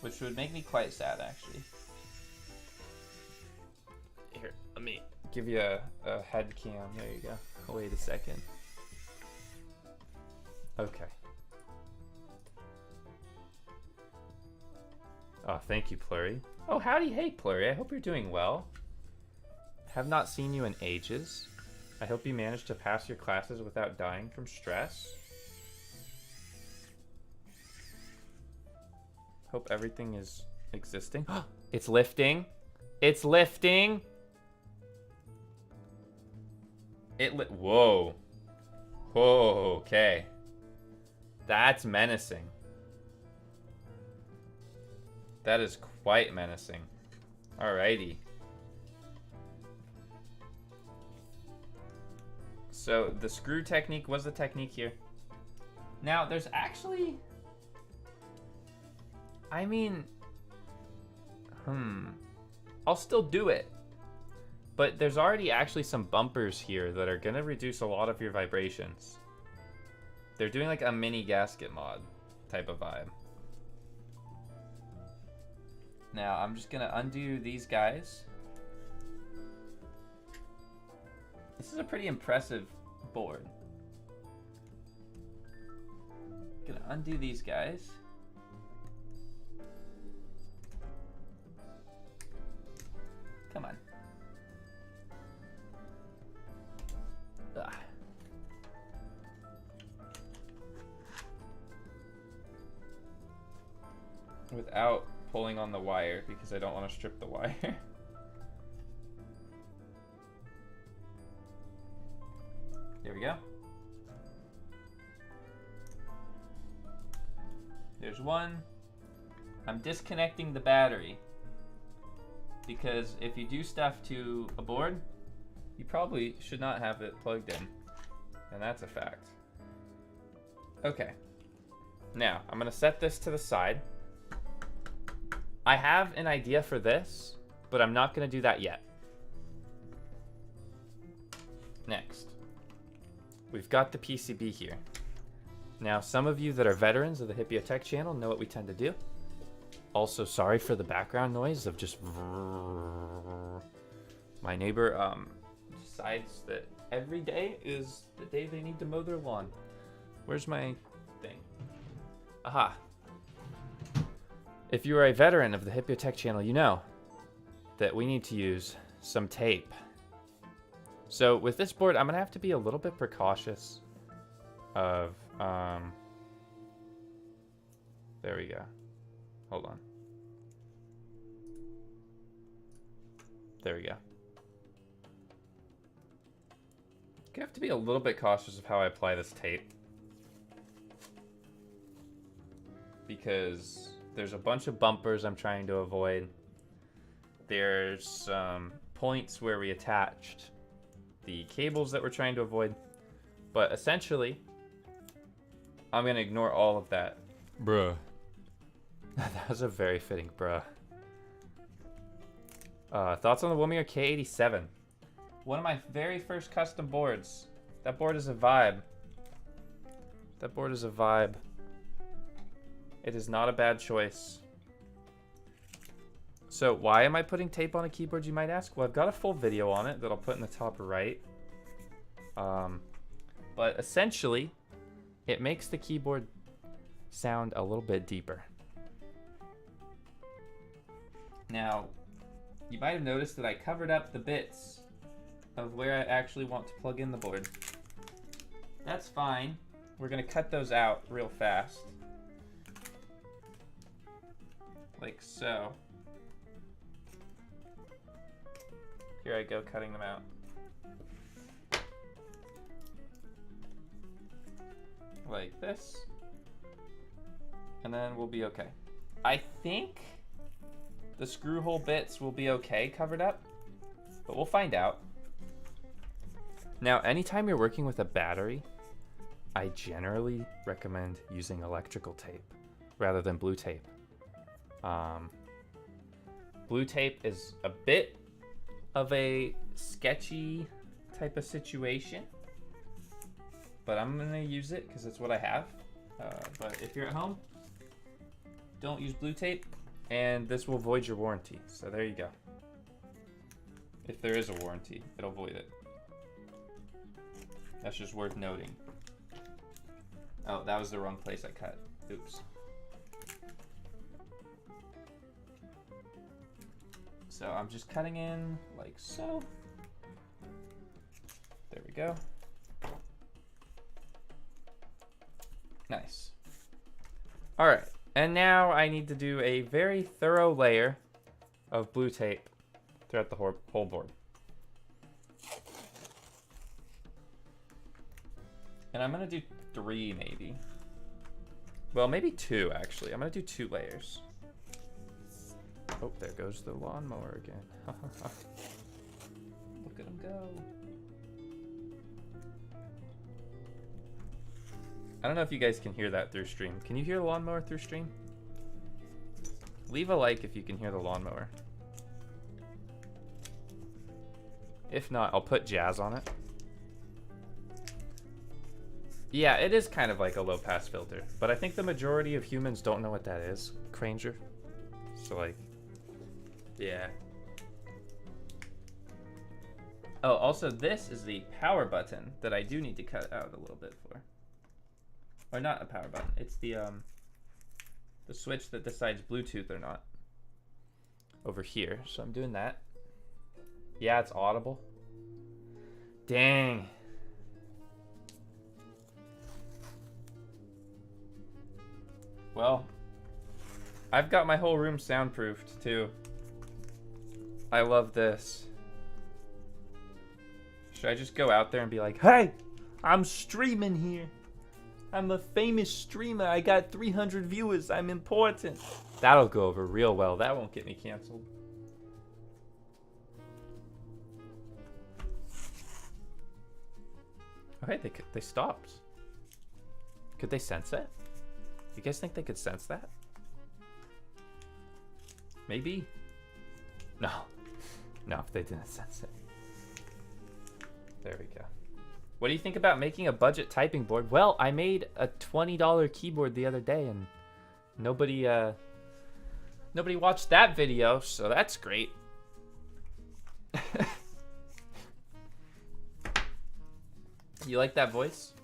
which would make me quite sad actually. Here, let me give you a head cam. There you go. Wait a second. Okay. Oh, thank you, Plurry. Oh, howdy, hey, Plurry. I hope you're doing well. Have not seen you in ages. I hope you managed to pass your classes without dying from stress. Hope everything is existing. It's lifting. It's lifting. Whoa. Whoa, okay. That's menacing. That is quite menacing. Alrighty. So the screw technique was the technique here. Now there's actually, I mean, I'll still do it. But there's already actually some bumpers here that are gonna reduce a lot of your vibrations. They're doing like a mini gasket mod type of vibe. Now I'm just gonna undo these guys. This is a pretty impressive board. Gonna undo these guys. Come on. Ugh. Without pulling on the wire, because I don't want to strip the wire. There we go. There's one. I'm disconnecting the battery because if you do stuff to a board, you probably should not have it plugged in, and that's a fact. Okay, now I'm gonna set this to the side. I have an idea for this, but I'm not gonna do that yet. Next, we've got the PCB here. Now, some of you that are veterans of the Hipyo Tech channel know what we tend to do. Also, sorry for the background noise of just my neighbor decides that every day is the day they need to mow their lawn. Where's my thing? Aha. If you are a veteran of the Hipyo Tech channel, you know that we need to use some tape. So with this board, I'm gonna have to be a little bit precautious of, there we go. Hold on. There we go. I have to be a little bit cautious of how I apply this tape, because there's a bunch of bumpers I'm trying to avoid. There's some points where we attached the cables that we're trying to avoid, but essentially I'm gonna ignore all of that. Bruh. That was a very fitting bruh. Thoughts on the Womier K87? One of my very first custom boards. That board is a vibe. That board is a vibe. It is not a bad choice. So why am I putting tape on a keyboard, you might ask? Well, I've got a full video on it that I'll put in the top right. But essentially, it makes the keyboard sound a little bit deeper. Now, you might have noticed that I covered up the bits of where I actually want to plug in the board. That's fine. We're gonna cut those out real fast. Like so. Here I go, cutting them out. Like this. And then we'll be okay. I think the screw hole bits will be okay covered up, but we'll find out. Now, anytime you're working with a battery, I generally recommend using electrical tape rather than blue tape. Blue tape is a bit of a sketchy type of situation, but I'm gonna use it because it's what I have. But if you're at home, don't use blue tape, and this will void your warranty. So there you go. If there is a warranty, it'll void it. That's just worth noting. Oh, that was the wrong place I cut. Oops. So I'm just cutting in like so. There we go. Nice. All right, and now I need to do a very thorough layer of blue tape throughout the whole board. And I'm gonna do 3 maybe. Well, maybe 2 actually. I'm gonna do 2 layers. Oh, there goes the lawnmower again. Look at him go. I don't know if you guys can hear that through stream. Can you hear the lawnmower through stream? Leave a like if you can hear the lawnmower. If not, I'll put jazz on it. Yeah, it is kind of like a low-pass filter, but I think the majority of humans don't know what that is, Cranger. So, like, yeah. Oh, also, this is the power button that I do need to cut out a little bit for. Or not a power button, it's the switch that decides Bluetooth or not. Over here, so I'm doing that. Yeah, it's audible. Dang. Well, I've got my whole room soundproofed too. I love this. Should I just go out there and be like, hey, I'm streaming here? I'm a famous streamer. I got 300 viewers. I'm important. That'll go over real well. That won't get me canceled. Okay, they stopped. Could they sense it? You guys think they could sense that? Maybe. No. No, they didn't sense it. There we go. What do you think about making a budget typing board? Well, I made a $20 keyboard the other day, and nobody watched that video, so that's great. You like that voice?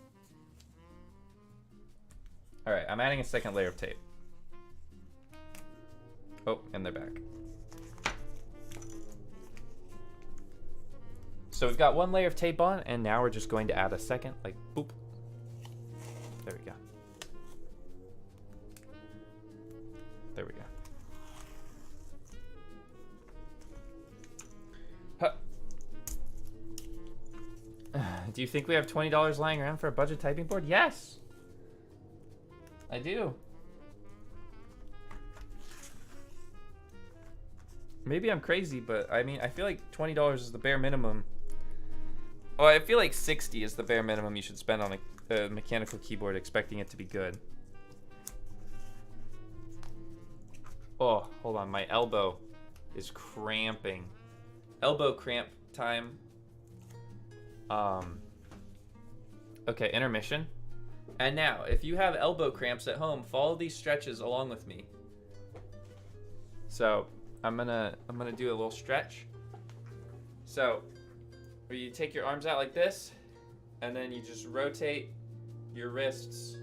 All right, I'm adding a second layer of tape. Oh, and they're back. So we've got one layer of tape on, and now we're just going to add a second, like, boop. There we go. There we go. Huh. Do you think we have $20 lying around for a budget typing board? Yes! I do. Maybe I'm crazy, but I mean, I feel like $20 is the bare minimum. Well, I feel like 60 is the bare minimum you should spend on a mechanical keyboard expecting it to be good. Oh, hold on. My elbow is cramping. Elbow cramp time. Okay, intermission. And now, if you have elbow cramps at home, follow these stretches along with me. So, I'm gonna do a little stretch. So, where you take your arms out like this, and then you just rotate your wrists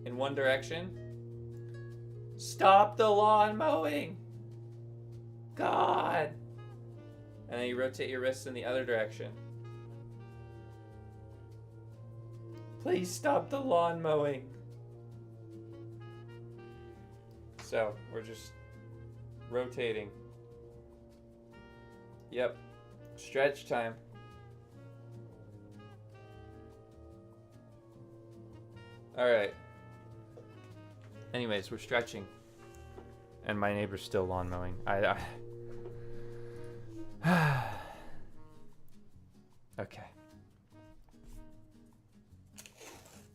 in one direction. Stop the lawn mowing! God! And then you rotate your wrists in the other direction. Please stop the lawn mowing. So, we're just rotating. Yep. Stretch time. Alright. Anyways, we're stretching. And my neighbor's still lawn mowing. Okay.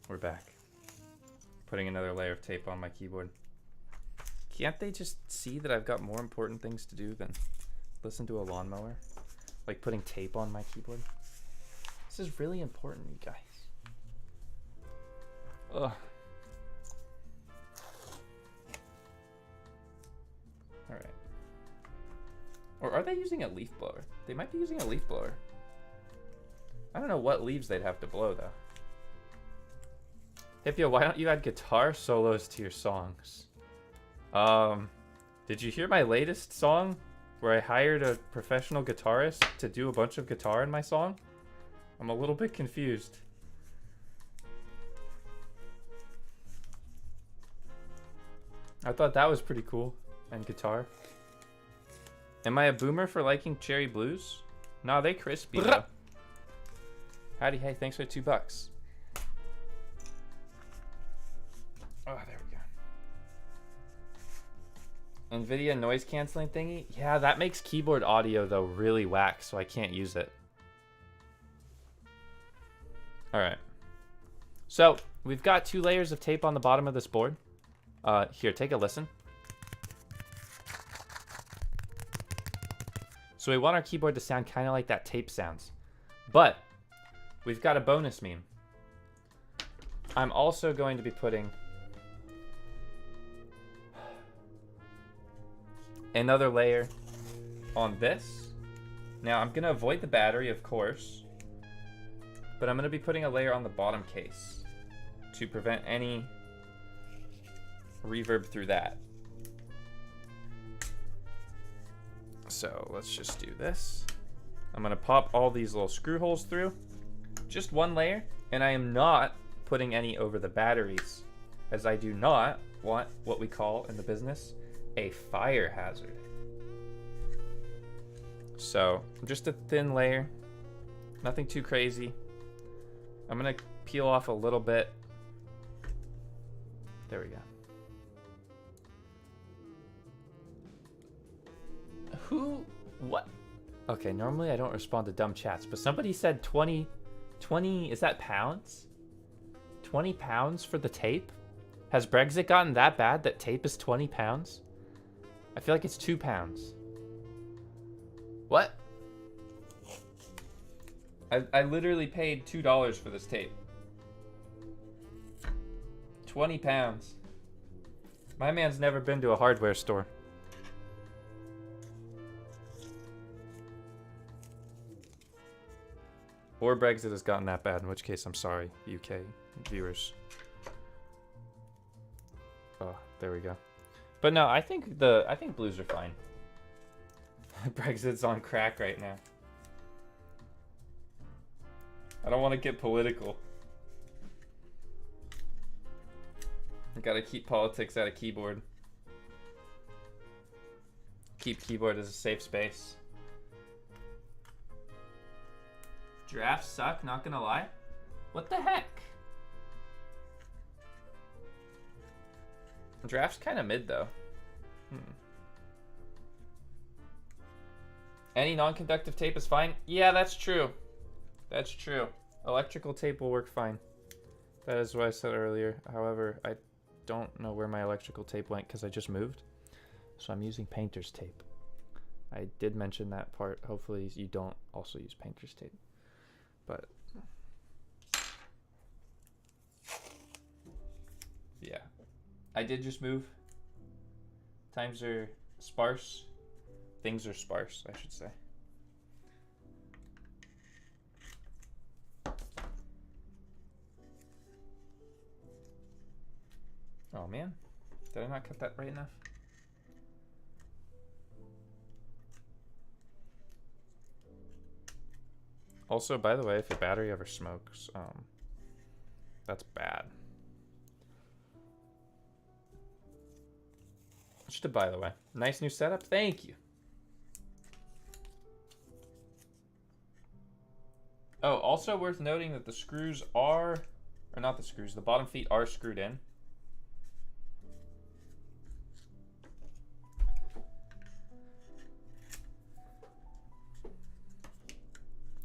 We're back. Putting another layer of tape on my keyboard. Can't they just see that I've got more important things to do than listen to a lawnmower? Like putting tape on my keyboard? This is really important, you guys. Ugh. Alright. Or are they using a leaf blower? They might be using a leaf blower. I don't know what leaves they'd have to blow, though. Hipyo, why don't you add guitar solos to your songs? Did you hear my latest song? Where I hired a professional guitarist to do a bunch of guitar in my song? I'm a little bit confused. I thought that was pretty cool. And guitar. Am I a boomer for liking Cherry Blues? Nah, they crispy though. Howdy, hey, thanks for $2. Oh, there we go. NVIDIA noise canceling thingy? Yeah, that makes keyboard audio though really whack, so I can't use it. Alright. So, we've got 2 layers of tape on the bottom of this board. Here, take a listen. So we want our keyboard to sound kind of like that tape sounds. But, we've got a bonus meme. I'm also going to be putting another layer on this. Now, I'm going to avoid the battery, of course. But I'm going to be putting a layer on the bottom case to prevent any reverb through that. So let's just do this. I'm going to pop all these little screw holes through. Just one layer. And I am not putting any over the batteries, as I do not want what we call in the business a fire hazard. So just a thin layer, nothing too crazy. I'm gonna peel off a little bit There we go. Who? What? Okay, normally I don't respond to dumb chats, but somebody said 20, is that pounds? 20 pounds for the tape? Has Brexit gotten that bad that tape is 20 pounds? I feel like it's 2 pounds. What? I literally paid $2 for this tape. 20 pounds. My man's never been to a hardware store. Or Brexit has gotten that bad, in which case I'm sorry, UK viewers. Oh, there we go. But no, I think blues are fine. Brexit's on crack right now. I don't want to get political. I gotta keep politics out of keyboard. Keep keyboard as a safe space. Drafts suck, not gonna lie. What the heck? Draft's kind of mid though. Any non-conductive tape is fine. Yeah, that's true. That's true. Electrical tape will work fine. That is what I said earlier. However, I don't know where my electrical tape went because I just moved. So I'm using painter's tape. I did mention that part. Hopefully you don't also use painter's tape. But yeah, I did just move. Times are sparse. Things are sparse, I should say. Oh man, did I not cut that right enough? Also, by the way, if your battery ever smokes, that's bad. Just a by the way. Nice new setup. Thank you. Oh, also worth noting that the screws are, or not the screws, the bottom feet are screwed in.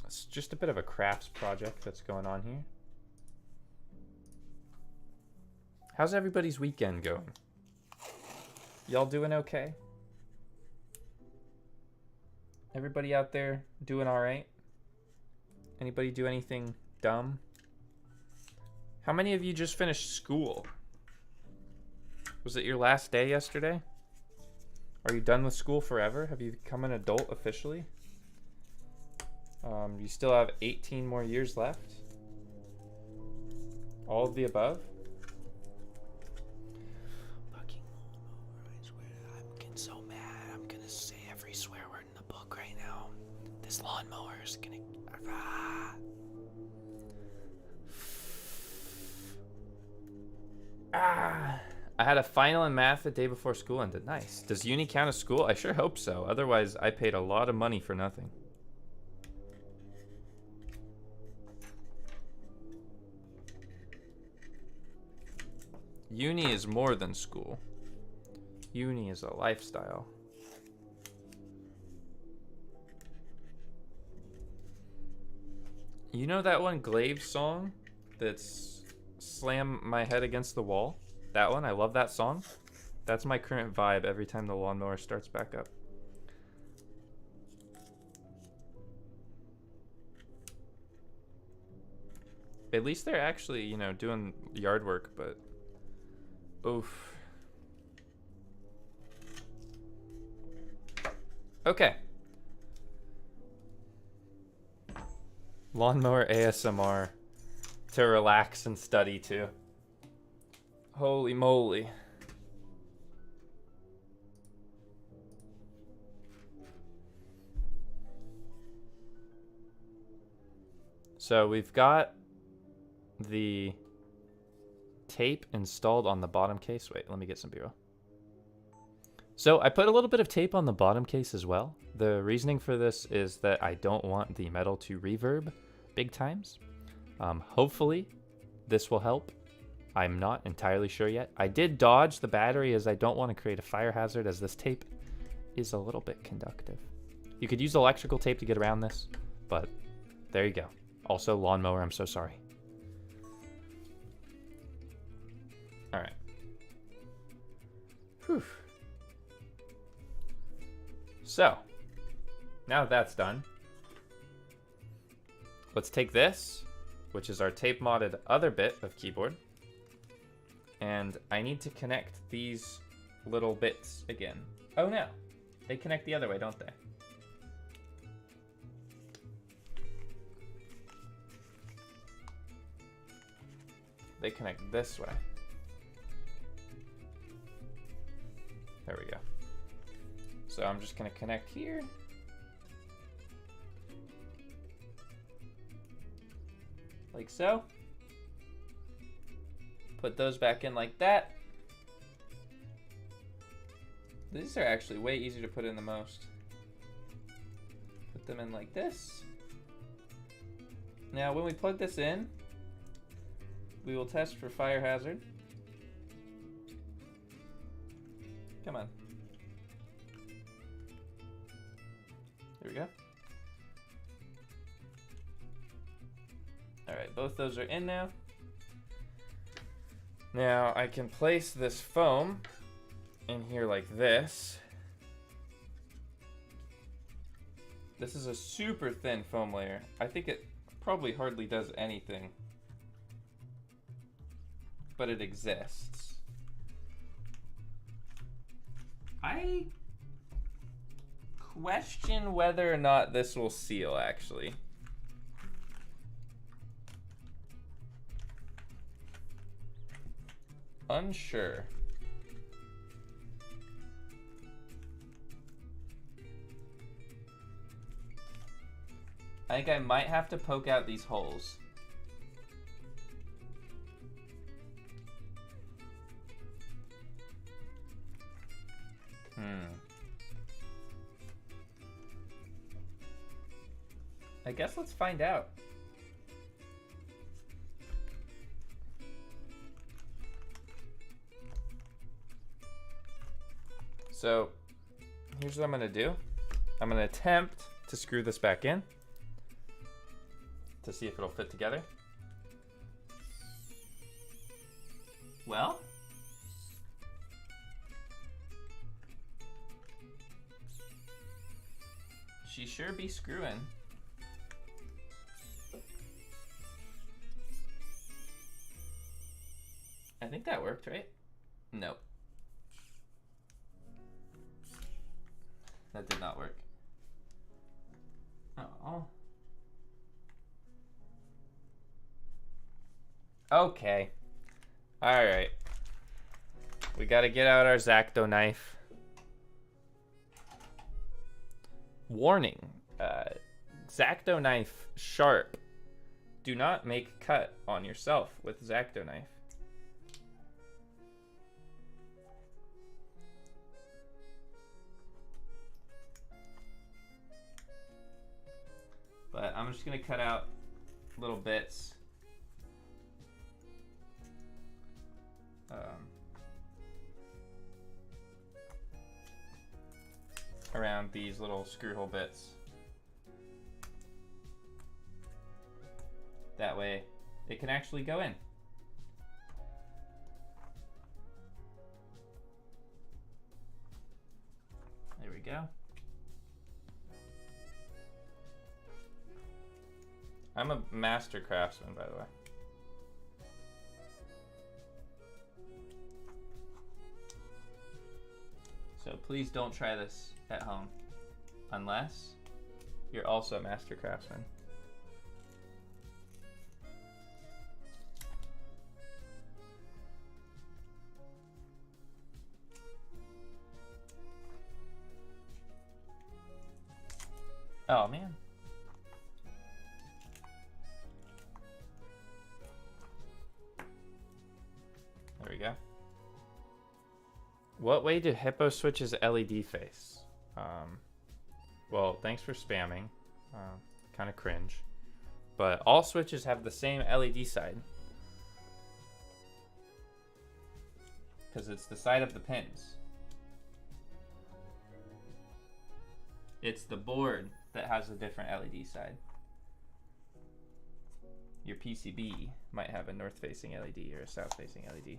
It's just a bit of a crafts project that's going on here. How's everybody's weekend going? Y'all doing okay? Everybody out there doing all right? Anybody do anything dumb? How many of you just finished school? Was it your last day yesterday? Are you done with school forever? Have you become an adult officially? You still have 18 more years left? All of the above? Fucking lawnmower, I swear. I'm getting so mad. I'm gonna say every swear word in the book right now. This lawnmower is gonna... I had a final in math the day before school ended. Nice. Does uni count as school? I sure hope so. Otherwise, I paid a lot of money for nothing. Uni is more than school. Uni is a lifestyle. You know that one Glaive song that's Slam My Head Against the Wall? That one, I love that song. That's my current vibe every time the lawnmower starts back up. At least they're actually, you know, doing yard work, but oof. Okay. Lawnmower ASMR to relax and study too. Holy moly. So we've got the tape installed on the bottom case. Wait, let me get some B-roll. So I put a little bit of tape on the bottom case as well. The reasoning for this is that I don't want the metal to reverb big times. Hopefully this will help. I'm not entirely sure yet. I did dodge the battery as I don't want to create a fire hazard, as this tape is a little bit conductive. You could use electrical tape to get around this, but there you go. Also, lawnmower, I'm so sorry. All right. Whew. So, now that that's done, let's take this, which is our tape modded other bit of keyboard, and I need to connect these little bits again. Oh no, they connect the other way, don't they? They connect this way. There we go. So I'm just gonna connect here. Like so. Put those back in like that. These are actually way easier to put in than most. Put them in like this. Now when we plug this in, we will test for fire hazard. Come on. There we go. All right, both those are in now. Now I can place this foam in here like this. This is a super thin foam layer. I think it probably hardly does anything, but it exists. I question whether or not this will seal, actually. Unsure. I think I might have to poke out these holes. I guess let's find out. So here's what I'm gonna do. I'm gonna attempt to screw this back in to see if it'll fit together. Well, she sure be screwing. I think that worked, right? Nope. That did not work. Oh. Okay. Alright. We gotta get out our X-Acto knife. Warning. X-Acto knife sharp. Do not make cut on yourself with X-Acto knife. But I'm just gonna cut out little bits. Around these little screw hole bits. That way it can actually go in. There we go. I'm a master craftsman, by the way. So please don't try this at home unless you're also a master craftsman. Oh man. There we go. What way do Hipyo switch his LED face? Well, thanks for spamming. Kind of cringe. But all switches have the same LED side. because it's the side of the pins. It's the board that has a different LED side. Your PCB might have a north-facing LED or a south-facing LED.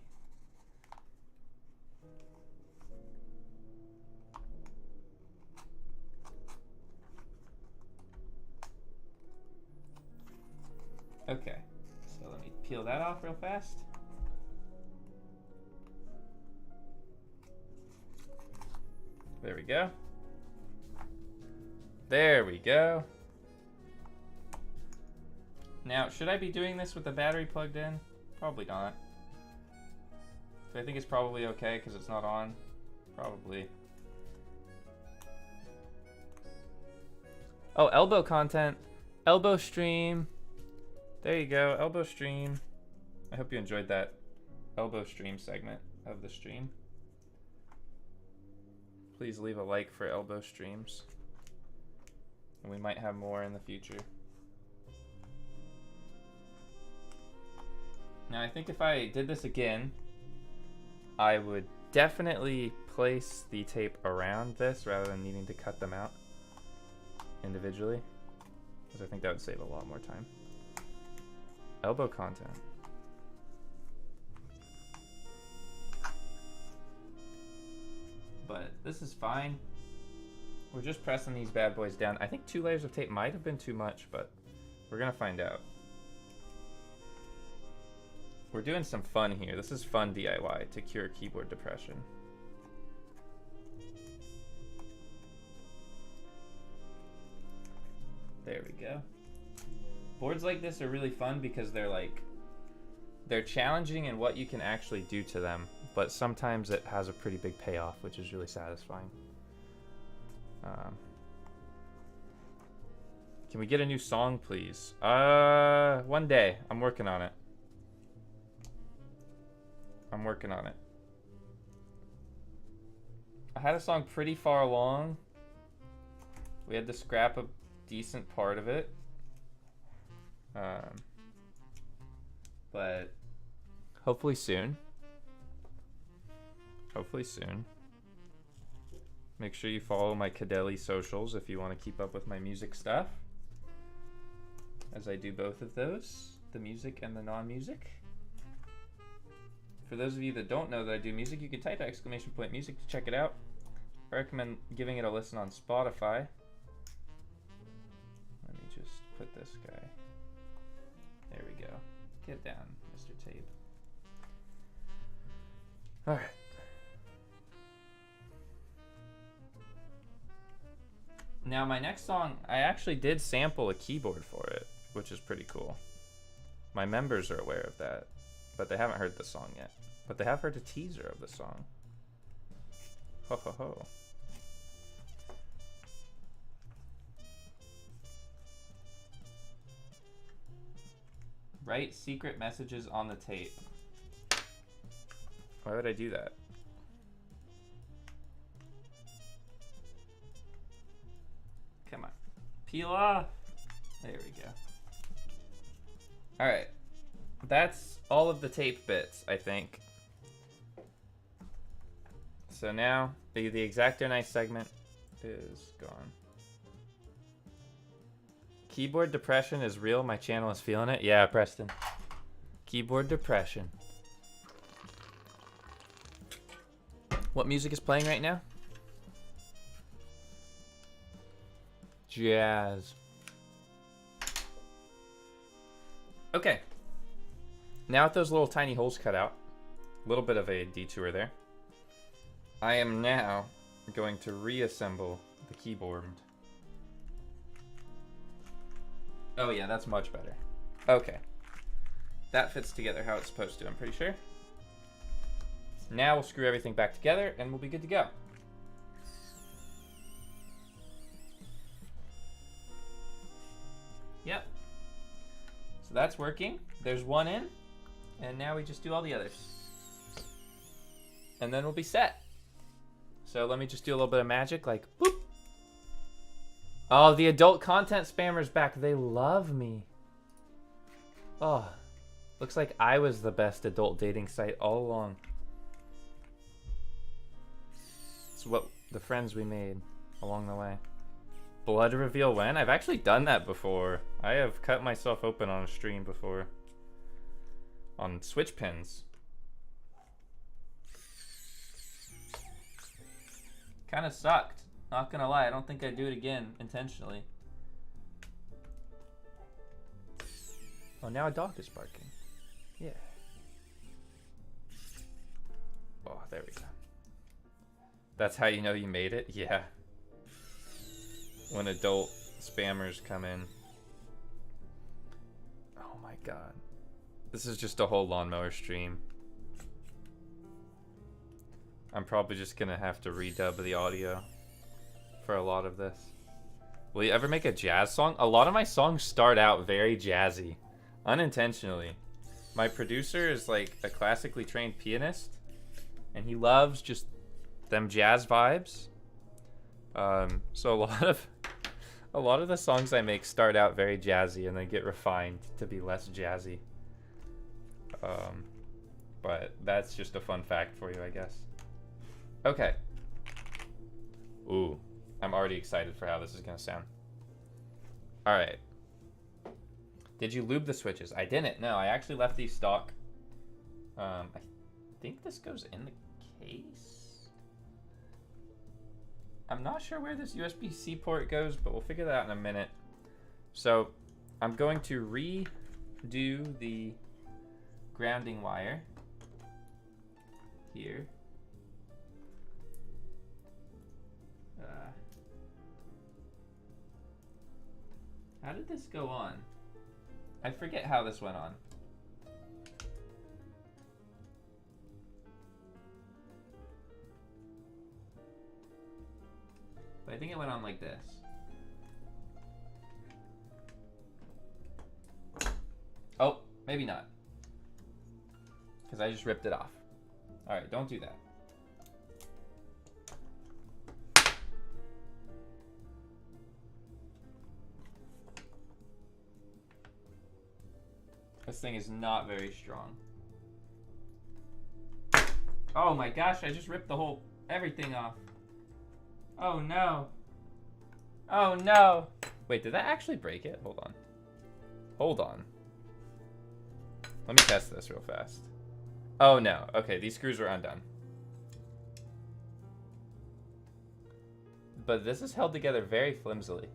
Okay, so let me peel that off real fast. There we go. There we go. Now, should I be doing this with the battery plugged in? Probably not. So I think it's probably okay because it's not on. Probably. Oh, elbow content. Elbow stream. There you go, elbow stream. I hope you enjoyed that elbow stream segment of the stream. Please leave a like for elbow streams. And we might have more in the future. Now I think if I did this again, I would definitely place the tape around this rather than needing to cut them out individually, because I think that would save a lot more time. Elbow content. But this is fine. We're just pressing these bad boys down. I think 2 layers of tape might have been too much, but we're gonna find out. We're doing some fun here. This is fun DIY to cure keyboard depression. There we go. Boards like this are really fun because they're challenging in what you can actually do to them, but sometimes it has a pretty big payoff, which is really satisfying. Can we get a new song, please? One day. I'm working on it. I'm working on it. I had a song pretty far along. We had to scrap a decent part of it. But hopefully soon. Hopefully soon. Make sure you follow my Cadelli socials if you want to keep up with my music stuff, as I do both of those, the music and the non-music. For those of you that don't know that I do music, you can type !music to check it out. I recommend giving it a listen on Spotify. Let me just put this guy. There we go. Get down, Mr. Tape. All right. Now my next song, I actually did sample a keyboard for it, which is pretty cool. My members are aware of that, but they haven't heard the song yet. But they have heard a teaser of the song. Ho ho ho. Write secret messages on the tape. Why would I do that? Come on. Peel off. There we go. Alright. That's all of the tape bits, I think. So now, the Exacto Nice segment is gone. Keyboard depression is real. My channel is feeling it. Yeah, Preston. Keyboard depression. What music is playing right now? Jazz. Okay. Now with those little tiny holes cut out, a little bit of a detour there, I am now going to reassemble the keyboard. Oh yeah, that's much better. Okay. That fits together how it's supposed to, I'm pretty sure. Now we'll screw everything back together and we'll be good to go. Yep. So that's working. There's one in. And now we just do all the others. And then we'll be set. So let me just do a little bit of magic, like, boop. Oh, the adult content spammers back. They love me. Oh, looks like I was the best adult dating site all along. It's what the friends we made along the way. Blood reveal when? I've actually done that before. I have cut myself open on a stream before. On switch pins. Kind of sucked. Not gonna lie, I don't think I'd do it again intentionally. Oh, now a dog is barking. Yeah. Oh, there we go. That's how you know you made it? Yeah. When adult spammers come in. Oh my god. This is just a whole lawnmower stream. I'm probably just gonna have to redub the audio for a lot of this. Will you ever make a jazz song? A lot of my songs start out very jazzy. Unintentionally. My producer is like a classically trained pianist, and he loves just them jazz vibes. So a lot of the songs I make start out very jazzy and then get refined to be less jazzy. But that's just a fun fact for you, I guess. Okay. Ooh, I'm already excited for how this is gonna sound. All right. Did you lube the switches? I didn't. No, I actually left these stock. I think this goes in the case. I'm not sure where this USB-C port goes, but we'll figure that out in a minute. So I'm going to redo the grounding wire here. How did this go on? I forget how this went on. But I think it went on like this. Oh, maybe not. Because I just ripped it off. Alright, don't do that. This thing is not very strong. Oh my gosh, I just ripped the whole everything off. Oh no. Oh no. Wait, did that actually break it? Hold on. Hold on. Let me test this real fast. Oh no. Okay, these screws are undone. But this is held together very flimsily.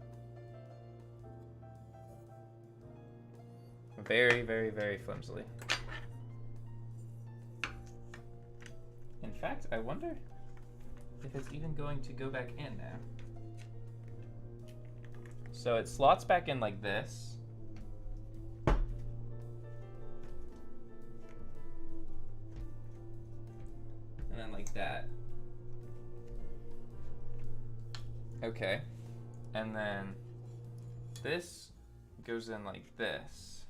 Very, very, very flimsily. In fact, I wonder if it's even going to go back in now. So it slots back in like this. And then like that. Okay. And then this goes in like this.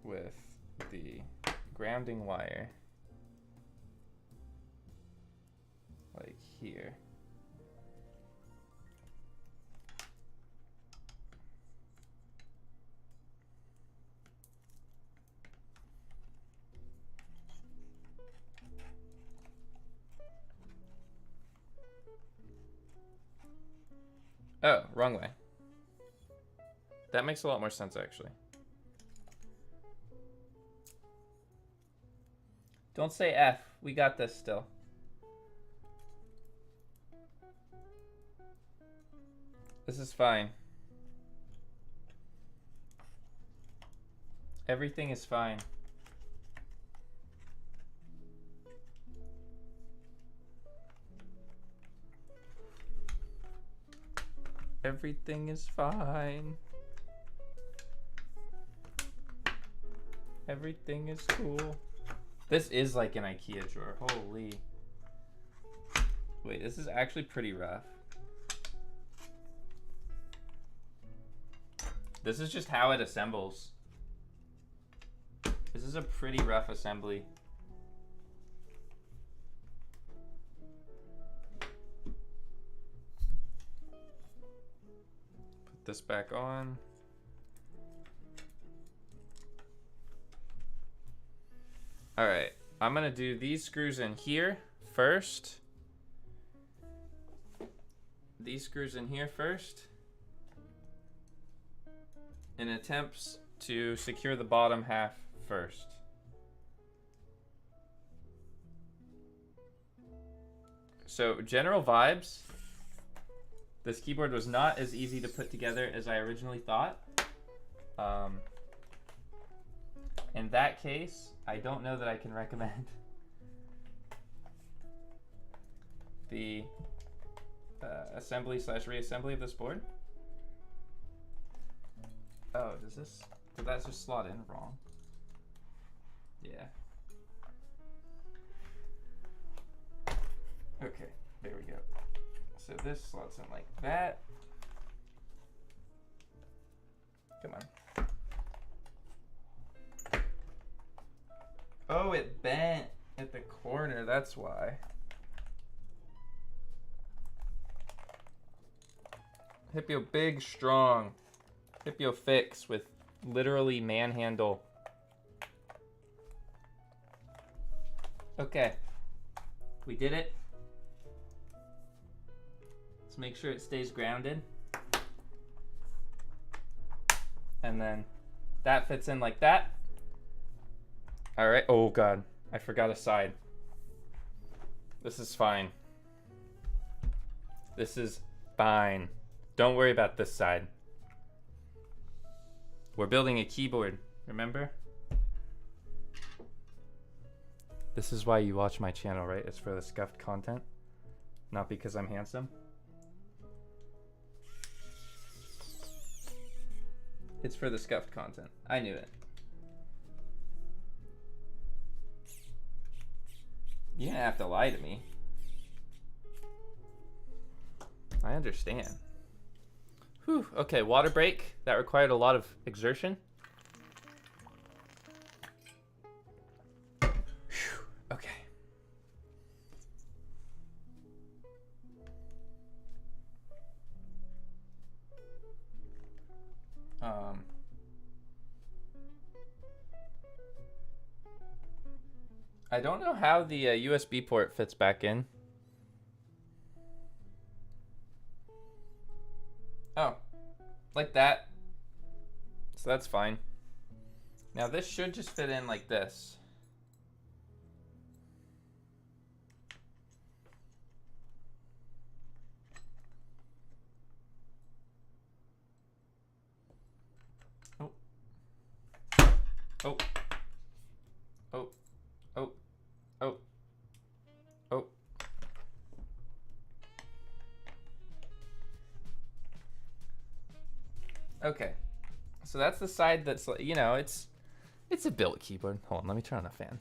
With the grounding wire like here. Oh, wrong way. That makes a lot more sense actually. Don't say F. We got this still. This is fine. Everything is fine. Everything is fine. Everything is cool. This is like an IKEA drawer. Holy. Wait, this is actually pretty rough. This is just how it assembles. This is a pretty rough assembly. Put this back on. All right. I'm gonna do these screws in here first. These screws in here first. In attempts to secure the bottom half first. So general vibes. This keyboard was not as easy to put together as I originally thought. In that case, I don't know that I can recommend the assembly/reassembly of this board. Oh, did that just slot in wrong? Yeah. Okay, there we go. So this slots in like that. Come on. Oh, it bent at the corner, that's why. Hipyo big, strong. Hipyo fix with literally manhandle. Okay, we did it. Let's make sure it stays grounded. And then that fits in like that. All right, oh God, I forgot a side. This is fine. This is fine. Don't worry about this side. We're building a keyboard, remember? This is why you watch my channel, right? It's for the scuffed content, not because I'm handsome. It's for the scuffed content. I knew it. You didn't have to lie to me. I understand. Whew, okay, water break. That required a lot of exertion. Whew, okay. I don't know how the USB port fits back in. Oh, like that. So that's fine. Now this should just fit in like this. Oh. Oh. Oh. Oh. Oh. Oh. Okay, so that's the side that's, you know, it's a built keyboard. Hold on, let me turn on the fan.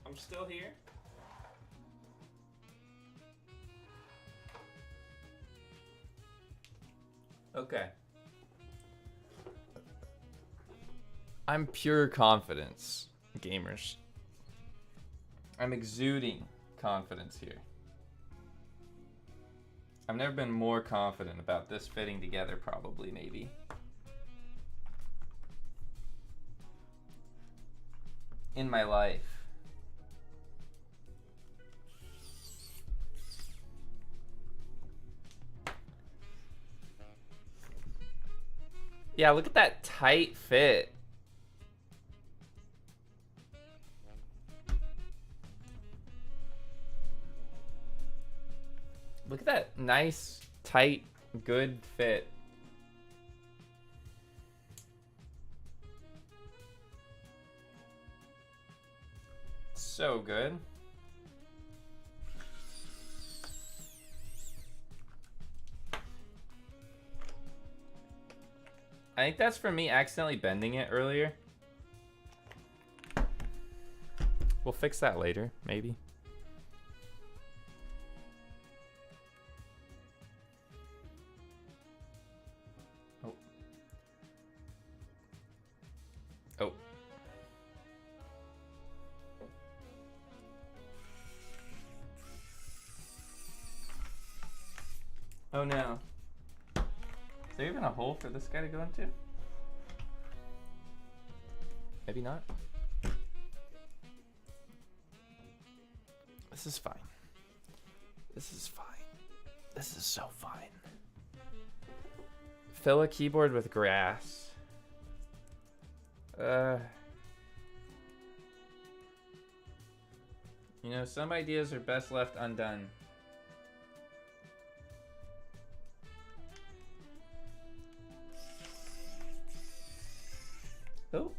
I'm still here. Okay. I'm pure confidence, gamers. I'm exuding confidence here. I've never been more confident about this fitting together, probably, maybe. In my life. Yeah, look at that tight fit. Look at that nice, tight, good fit. So good. I think that's for me accidentally bending it earlier. We'll fix that later, maybe. Oh. Oh. Oh no. Is there even a hole for this guy to go into? Maybe not. This is fine. This is fine. This is so fine. Fill a keyboard with grass. You know, some ideas are best left undone. Oh.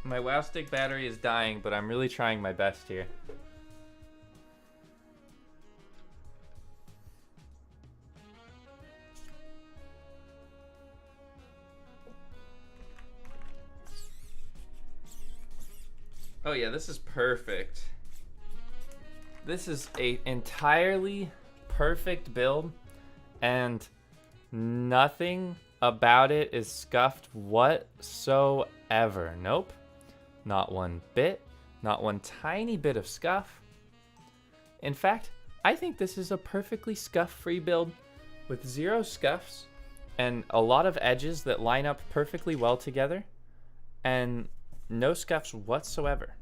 My WoW stick battery is dying, but I'm really trying my best here. Oh yeah, this is perfect. This is a entirely perfect build, and nothing about it is scuffed whatsoever. Nope. Not one bit. Not one tiny bit of scuff. In fact, I think this is a perfectly scuff-free build with 0 scuffs and a lot of edges that line up perfectly well together and no scuffs whatsoever.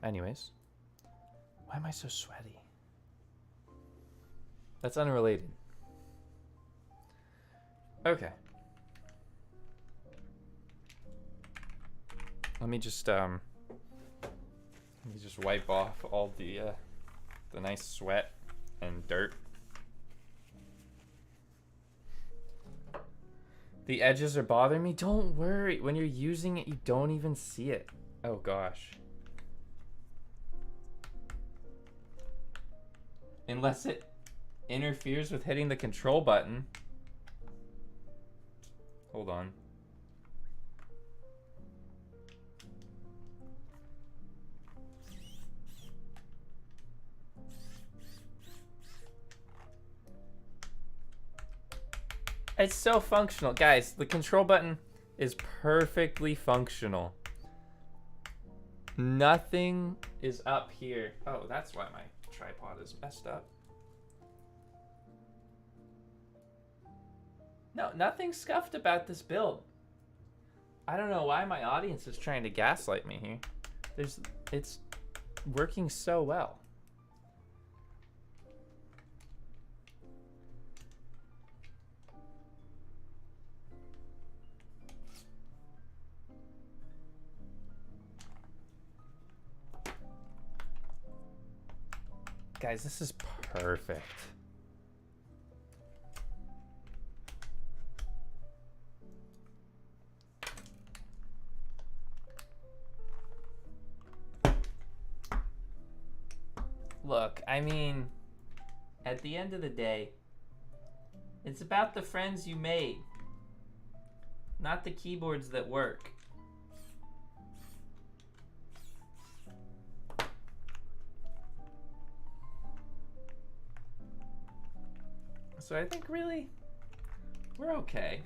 Anyways. Why am I so sweaty? That's unrelated. Okay. Let me just wipe off all the nice sweat and dirt. The edges are bothering me. Don't worry. When you're using it, you don't even see it. Oh gosh. Unless it interferes with hitting the control button. Hold on. It's so functional. Guys, the control button is perfectly functional. Nothing is up here. Oh, that's why my tripod is messed up. No, nothing scuffed about this build. I don't know why my audience is trying to gaslight me here. It's working so well. Guys, this is perfect. Look, I mean, at the end of the day, it's about the friends you made, not the keyboards that work. So I think really, we're okay.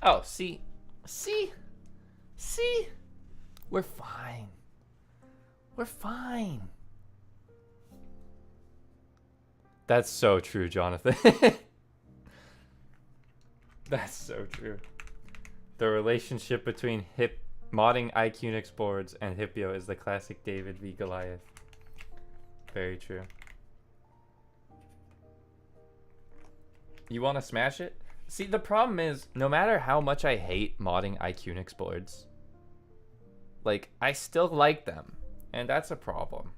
Oh, see, we're fine. We're fine. That's so true, Jonathan. That's so true. The relationship between modding Iqunix boards and Hipyo is the classic David v. Goliath. Very true. You want to smash it? See, the problem is, no matter how much I hate modding Iqunix boards, like, I still like them, and that's a problem.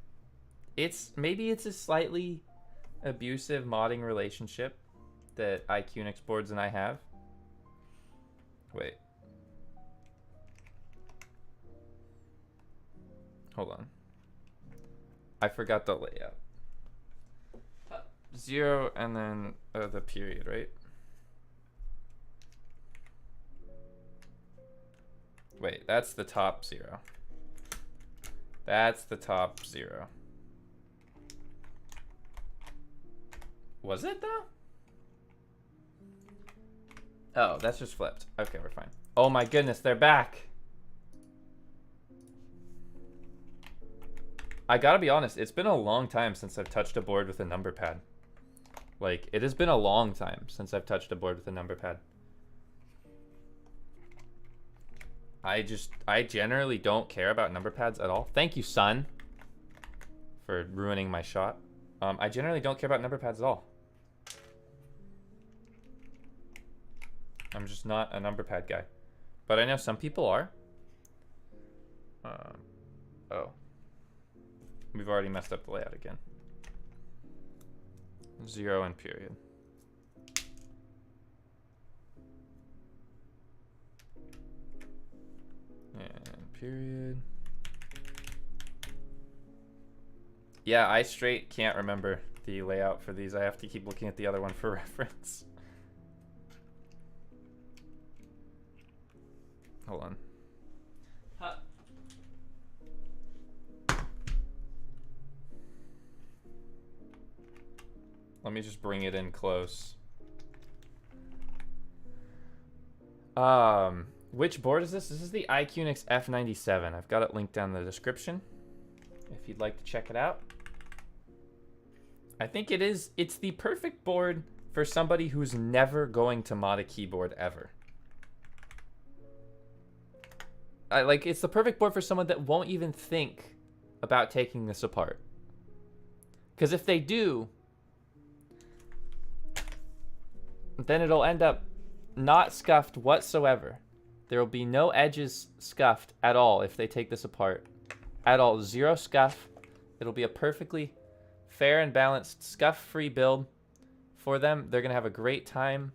Maybe it's a slightly abusive modding relationship that Iqunix boards and I have. Wait. Hold on. I forgot the layout. 0 and then the period, right? Wait, that's the top 0. That's the top 0. Was it though? Oh, that's just flipped. Okay, we're fine. Oh my goodness, they're back. I gotta be honest, it's been a long time since I've touched a board with a number pad. Like, it has been a long time since I've touched a board with a number pad. I generally don't care about number pads at all. Thank you, son, for ruining my shot. I generally don't care about number pads at all. I'm just not a number pad guy. But I know some people are. Oh. We've already messed up the layout again. 0 and period. And period. Yeah, I straight can't remember the layout for these. I have to keep looking at the other one for reference. Hold on. Let me just bring it in close. Which board is this? This is the Iqunix F97. I've got it linked down in the description if you'd like to check it out. I think it's the perfect board for somebody who's never going to mod a keyboard ever. It's the perfect board for someone that won't even think about taking this apart. Because if they do, then it'll end up not scuffed whatsoever. There will be no edges scuffed at all if they take this apart. At all, 0 scuff. It'll be a perfectly fair and balanced scuff-free build for them. They're gonna have a great time.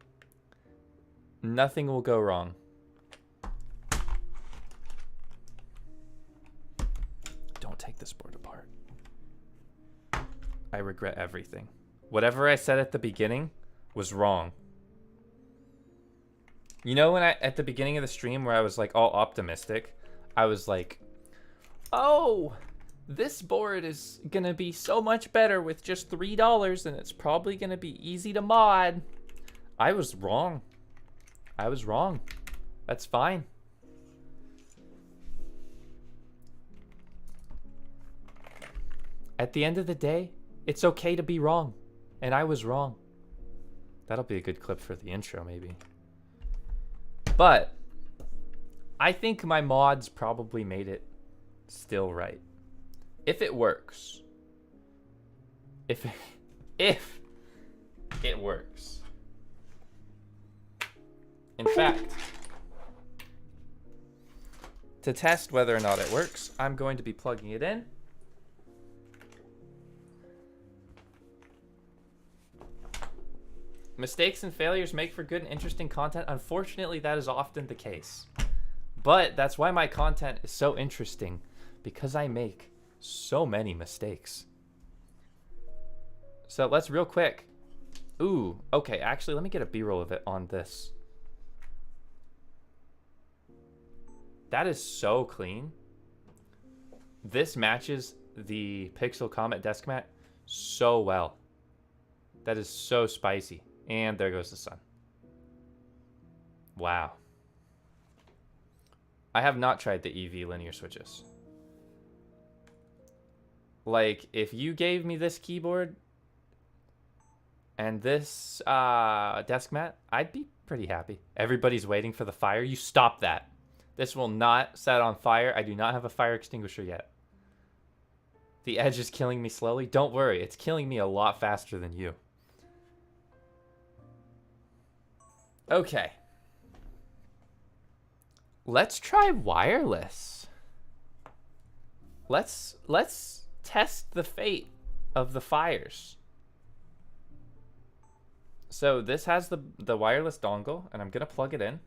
Nothing will go wrong. Don't take this board apart. I regret everything. Whatever I said at the beginning was wrong. You know when at the beginning of the stream where I was like all optimistic, I was like, oh, this board is gonna be so much better with just $3 and it's probably gonna be easy to mod. I was wrong. I was wrong. That's fine. At the end of the day, it's okay to be wrong. And I was wrong. That'll be a good clip for the intro, maybe. But I think my mods probably made it still right. If it works. If it works. In fact, to test whether or not it works, I'm going to be plugging it in. Mistakes and failures make for good and interesting content. Unfortunately, that is often the case. But that's why my content is so interesting, because I make so many mistakes. So let's real quick. Ooh, okay, actually, let me get a B-roll of it on this. That is so clean. This matches the Pixel Comet desk mat so well. That is so spicy. And there goes the sun. Wow. I have not tried the EV linear switches. Like, if you gave me this keyboard and this desk mat, I'd be pretty happy. Everybody's waiting for the fire. You stop that. This will not set on fire. I do not have a fire extinguisher yet. The edge is killing me slowly. Don't worry, it's killing me a lot faster than you. Okay. Let's try wireless. Let's test the fate of the fires. So this has the wireless dongle, and I'm gonna plug it in.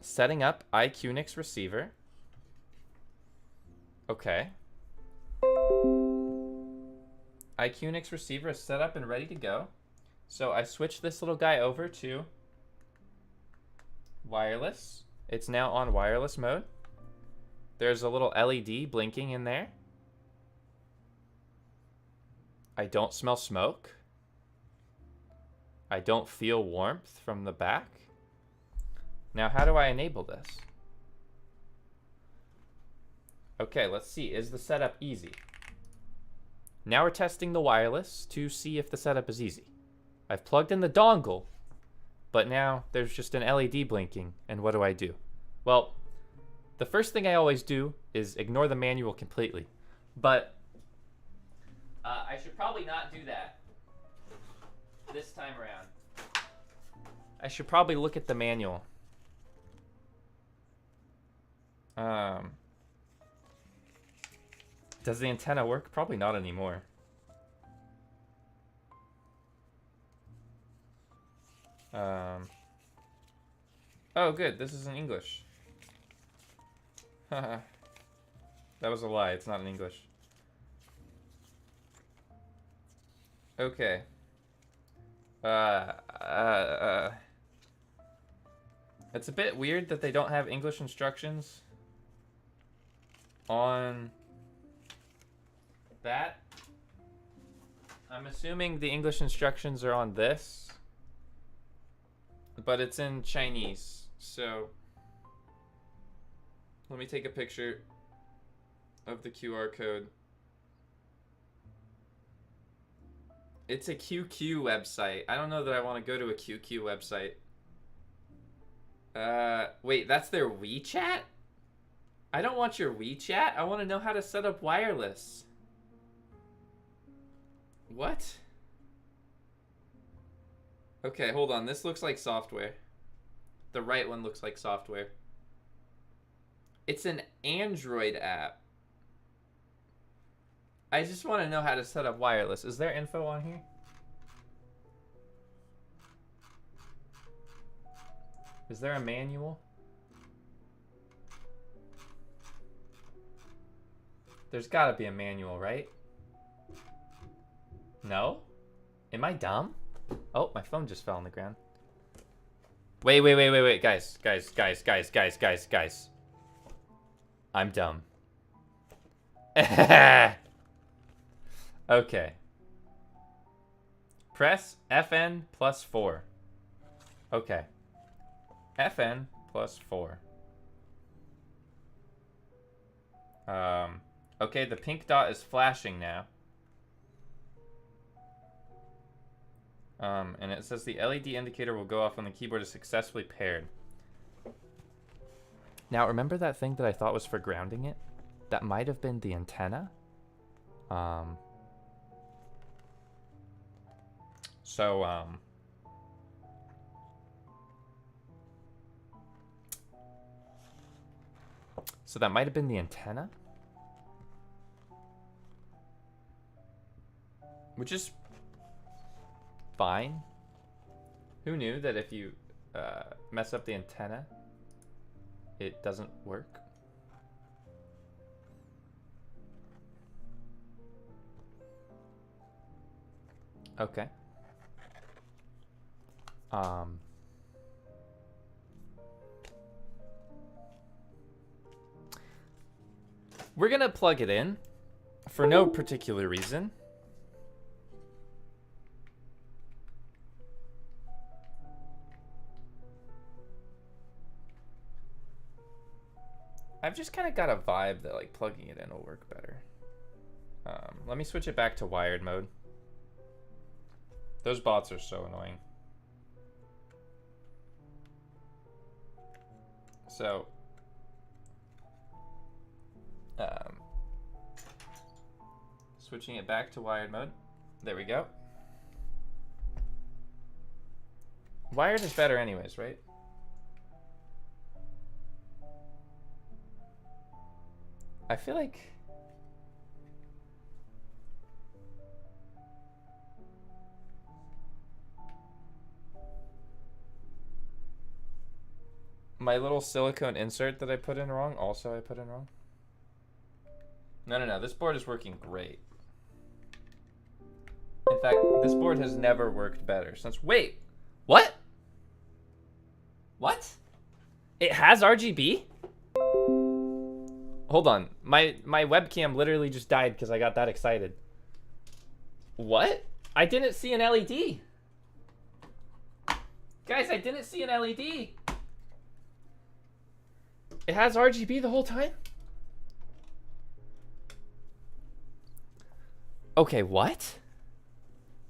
Setting up Iqunix receiver. Okay. Iqunix receiver is set up and ready to go. So I switched this little guy over to wireless. It's now on wireless mode. There's a little LED blinking in there. I don't smell smoke. I don't feel warmth from the back. Now, how do I enable this? Okay, let's see. Is the setup easy? Now we're testing the wireless to see if the setup is easy. I've plugged in the dongle, but now there's just an LED blinking, and what do? Well, the first thing I always do is ignore the manual completely, but I should probably not do that this time around. I should probably look at the manual. Does the antenna work? Probably not anymore. Oh, good. This is in English. Haha. That was a lie. It's not in English. Okay. It's a bit weird that they don't have English instructions on that. I'm assuming the English instructions are on this, but it's in Chinese. So let me take a picture of the QR code. It's a QQ website. I don't know that I want to go to a QQ website. Wait, that's their WeChat? I don't want your WeChat. I want to know how to set up wireless. What? Okay, hold on. This looks like software. The right one looks like software. It's an Android app. I just want to know how to set up wireless. Is there info on here? Is there a manual? There's got to be a manual, right? No? Am I dumb? Oh, my phone just fell on the ground. Wait. Guys. I'm dumb. Okay. Press FN plus 4. Okay. FN plus 4. Okay, the pink dot is flashing now. And it says the LED indicator will go off when the keyboard is successfully paired. Now, remember that thing that I thought was for grounding it? That might have been the antenna. So that might have been the antenna. Which is fine. Who knew that if you mess up the antenna, it doesn't work? Okay. We're gonna plug it in for no particular reason. I've just kind of got a vibe that like plugging it in will work better. Let me switch it back to wired mode. Those bots are so annoying. So, switching it back to wired mode. There we go. Wired is better anyways, right? I feel like my little silicone insert that I put in wrong, also I put in wrong. No, this board is working great. fact, this board has never worked better since. Wait, what? What? It has RGB? Hold on, my webcam literally just died because I got that excited. What? I didn't see an LED. Guys, I didn't see an LED. It has RGB the whole time? Okay, what?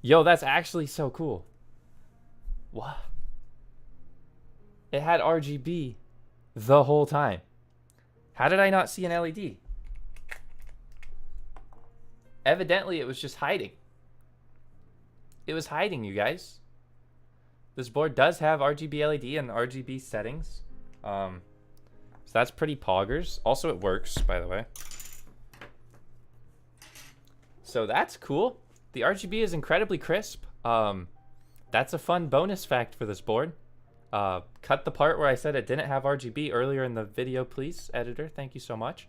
Yo, that's actually so cool. What? It had RGB the whole time. How did I not see an LED? Evidently, it was just hiding. It was hiding, you guys. This board does have RGB LED and RGB settings. So that's pretty poggers. Also, it works, by the way. So that's cool. The RGB is incredibly crisp. That's a fun bonus fact for this board. Cut the part where I said it didn't have RGB earlier in the video, please, editor. Thank you so much.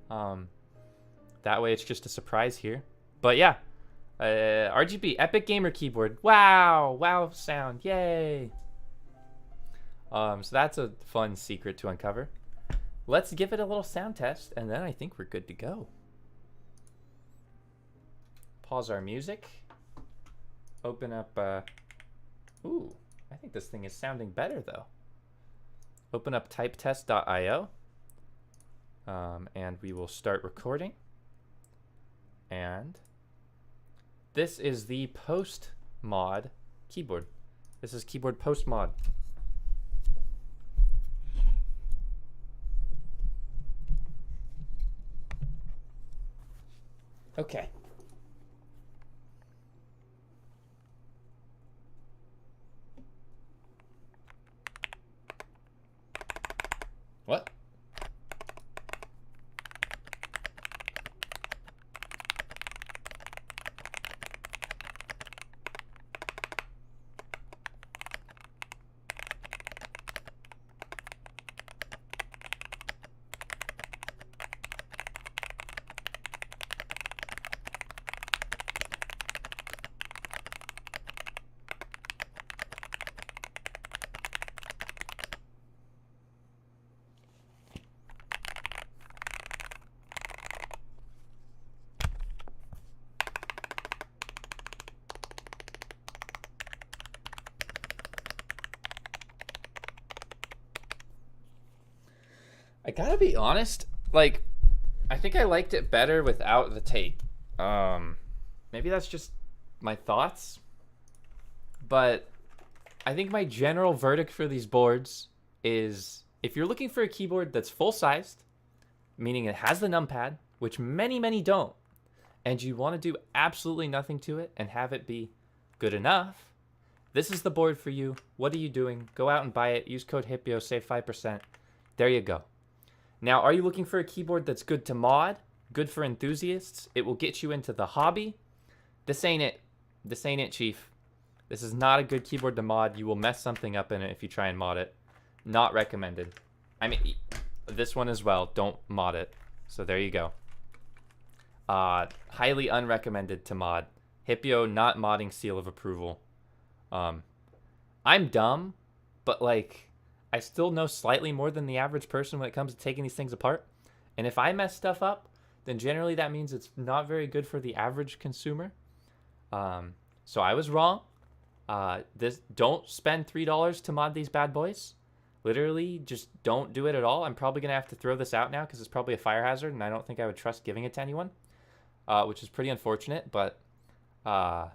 That way it's just a surprise here. But yeah, RGB, Epic Gamer Keyboard. Wow, wow sound, yay. So that's a fun secret to uncover. Let's give it a little sound test, and then I think we're good to go. Pause our music. Open up, ooh. I think this thing is sounding better though. Open up typetest.io and we will start recording. And this is the post mod keyboard. This is keyboard post mod. Okay. What? I gotta be honest, like, I think I liked it better without the tape. Maybe that's just my thoughts, but I think my general verdict for these boards is if you're looking for a keyboard that's full-sized, meaning it has the numpad, which many don't, and you want to do absolutely nothing to it and have it be good enough, this is the board for you. What are you doing? Go out and buy it. Use code Hipyo, save 5%. There you go. Now, are you looking for a keyboard that's good to mod, good for enthusiasts? It will get you into the hobby. This ain't it. This ain't it, Chief. This is not a good keyboard to mod. You will mess something up in it if you try and mod it. Not recommended. I mean, this one as well. Don't mod it. So there you go. Highly unrecommended to mod. Hipyo not modding seal of approval. I'm dumb, but like, I still know slightly more than the average person when it comes to taking these things apart. And if I mess stuff up, then generally that means it's not very good for the average consumer. So I was wrong. Don't spend $3 to mod these bad boys. Literally, just don't do it at all. I'm probably going to have to throw this out now because it's probably a fire hazard, and I don't think I would trust giving it to anyone, which is pretty unfortunate. But yeah,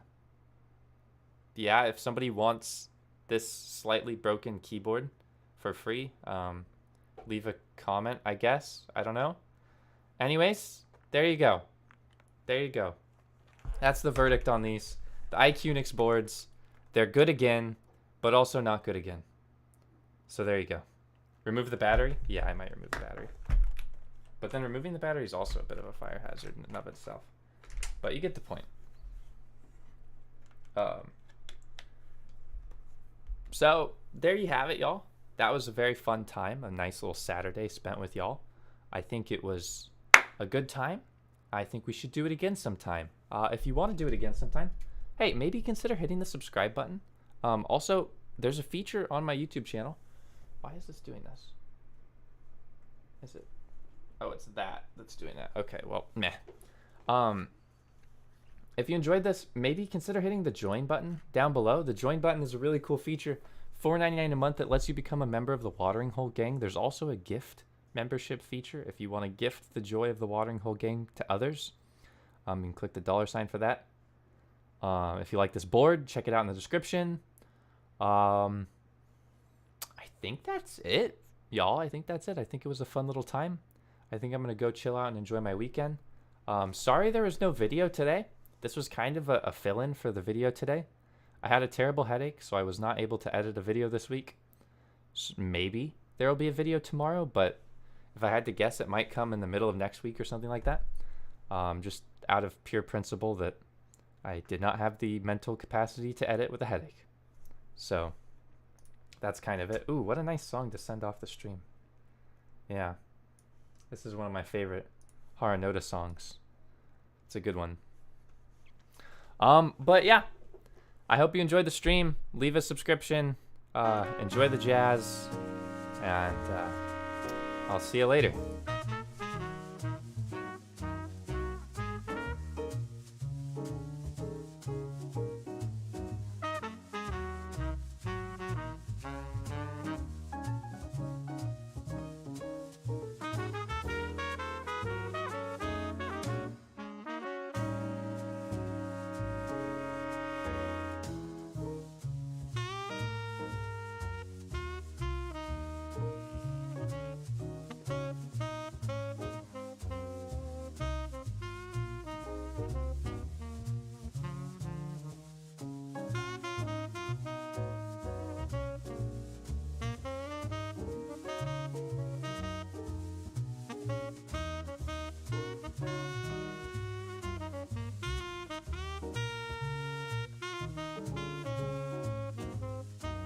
if somebody wants this slightly broken keyboard for free, leave a comment, I guess. I don't know. Anyways, there you go. There you go. That's the verdict on these. The Iqunix boards, they're good again, but also not good again. So there you go. Remove the battery? Yeah, I might remove the battery. But then removing the battery is also a bit of a fire hazard in and of itself. But you get the point. So there you have it, y'all. That was a very fun time, a nice little Saturday spent with y'all. I think it was a good time. I think we should do it again sometime. If you want to do it again sometime, hey, maybe consider hitting the subscribe button. Also, there's a feature on my YouTube channel. Why is this doing this? Is it? Oh, it's that's doing that. Okay, well, meh. If you enjoyed this, maybe consider hitting the join button down below. The join button is a really cool feature. $4.99 a month that lets you become a member of the Watering Hole Gang. There's also a gift membership feature if you want to gift the joy of the Watering Hole Gang to others. You can click the $ for that. If you like this board, check it out in the description. I think that's it, y'all. I think that's it. I think it was a fun little time. I think I'm going to go chill out and enjoy my weekend. Sorry there was no video today. This was kind of a fill-in for the video today. I had a terrible headache, so I was not able to edit a video this week. Maybe there will be a video tomorrow, but if I had to guess, it might come in the middle of next week or something like that. Just out of pure principle that I did not have the mental capacity to edit with a headache. So that's kind of it. Ooh, what a nice song to send off the stream. Yeah. This is one of my favorite Harunoda songs. It's a good one. But yeah, I hope you enjoyed the stream. Leave a subscription. Enjoy the jazz. And I'll see you later.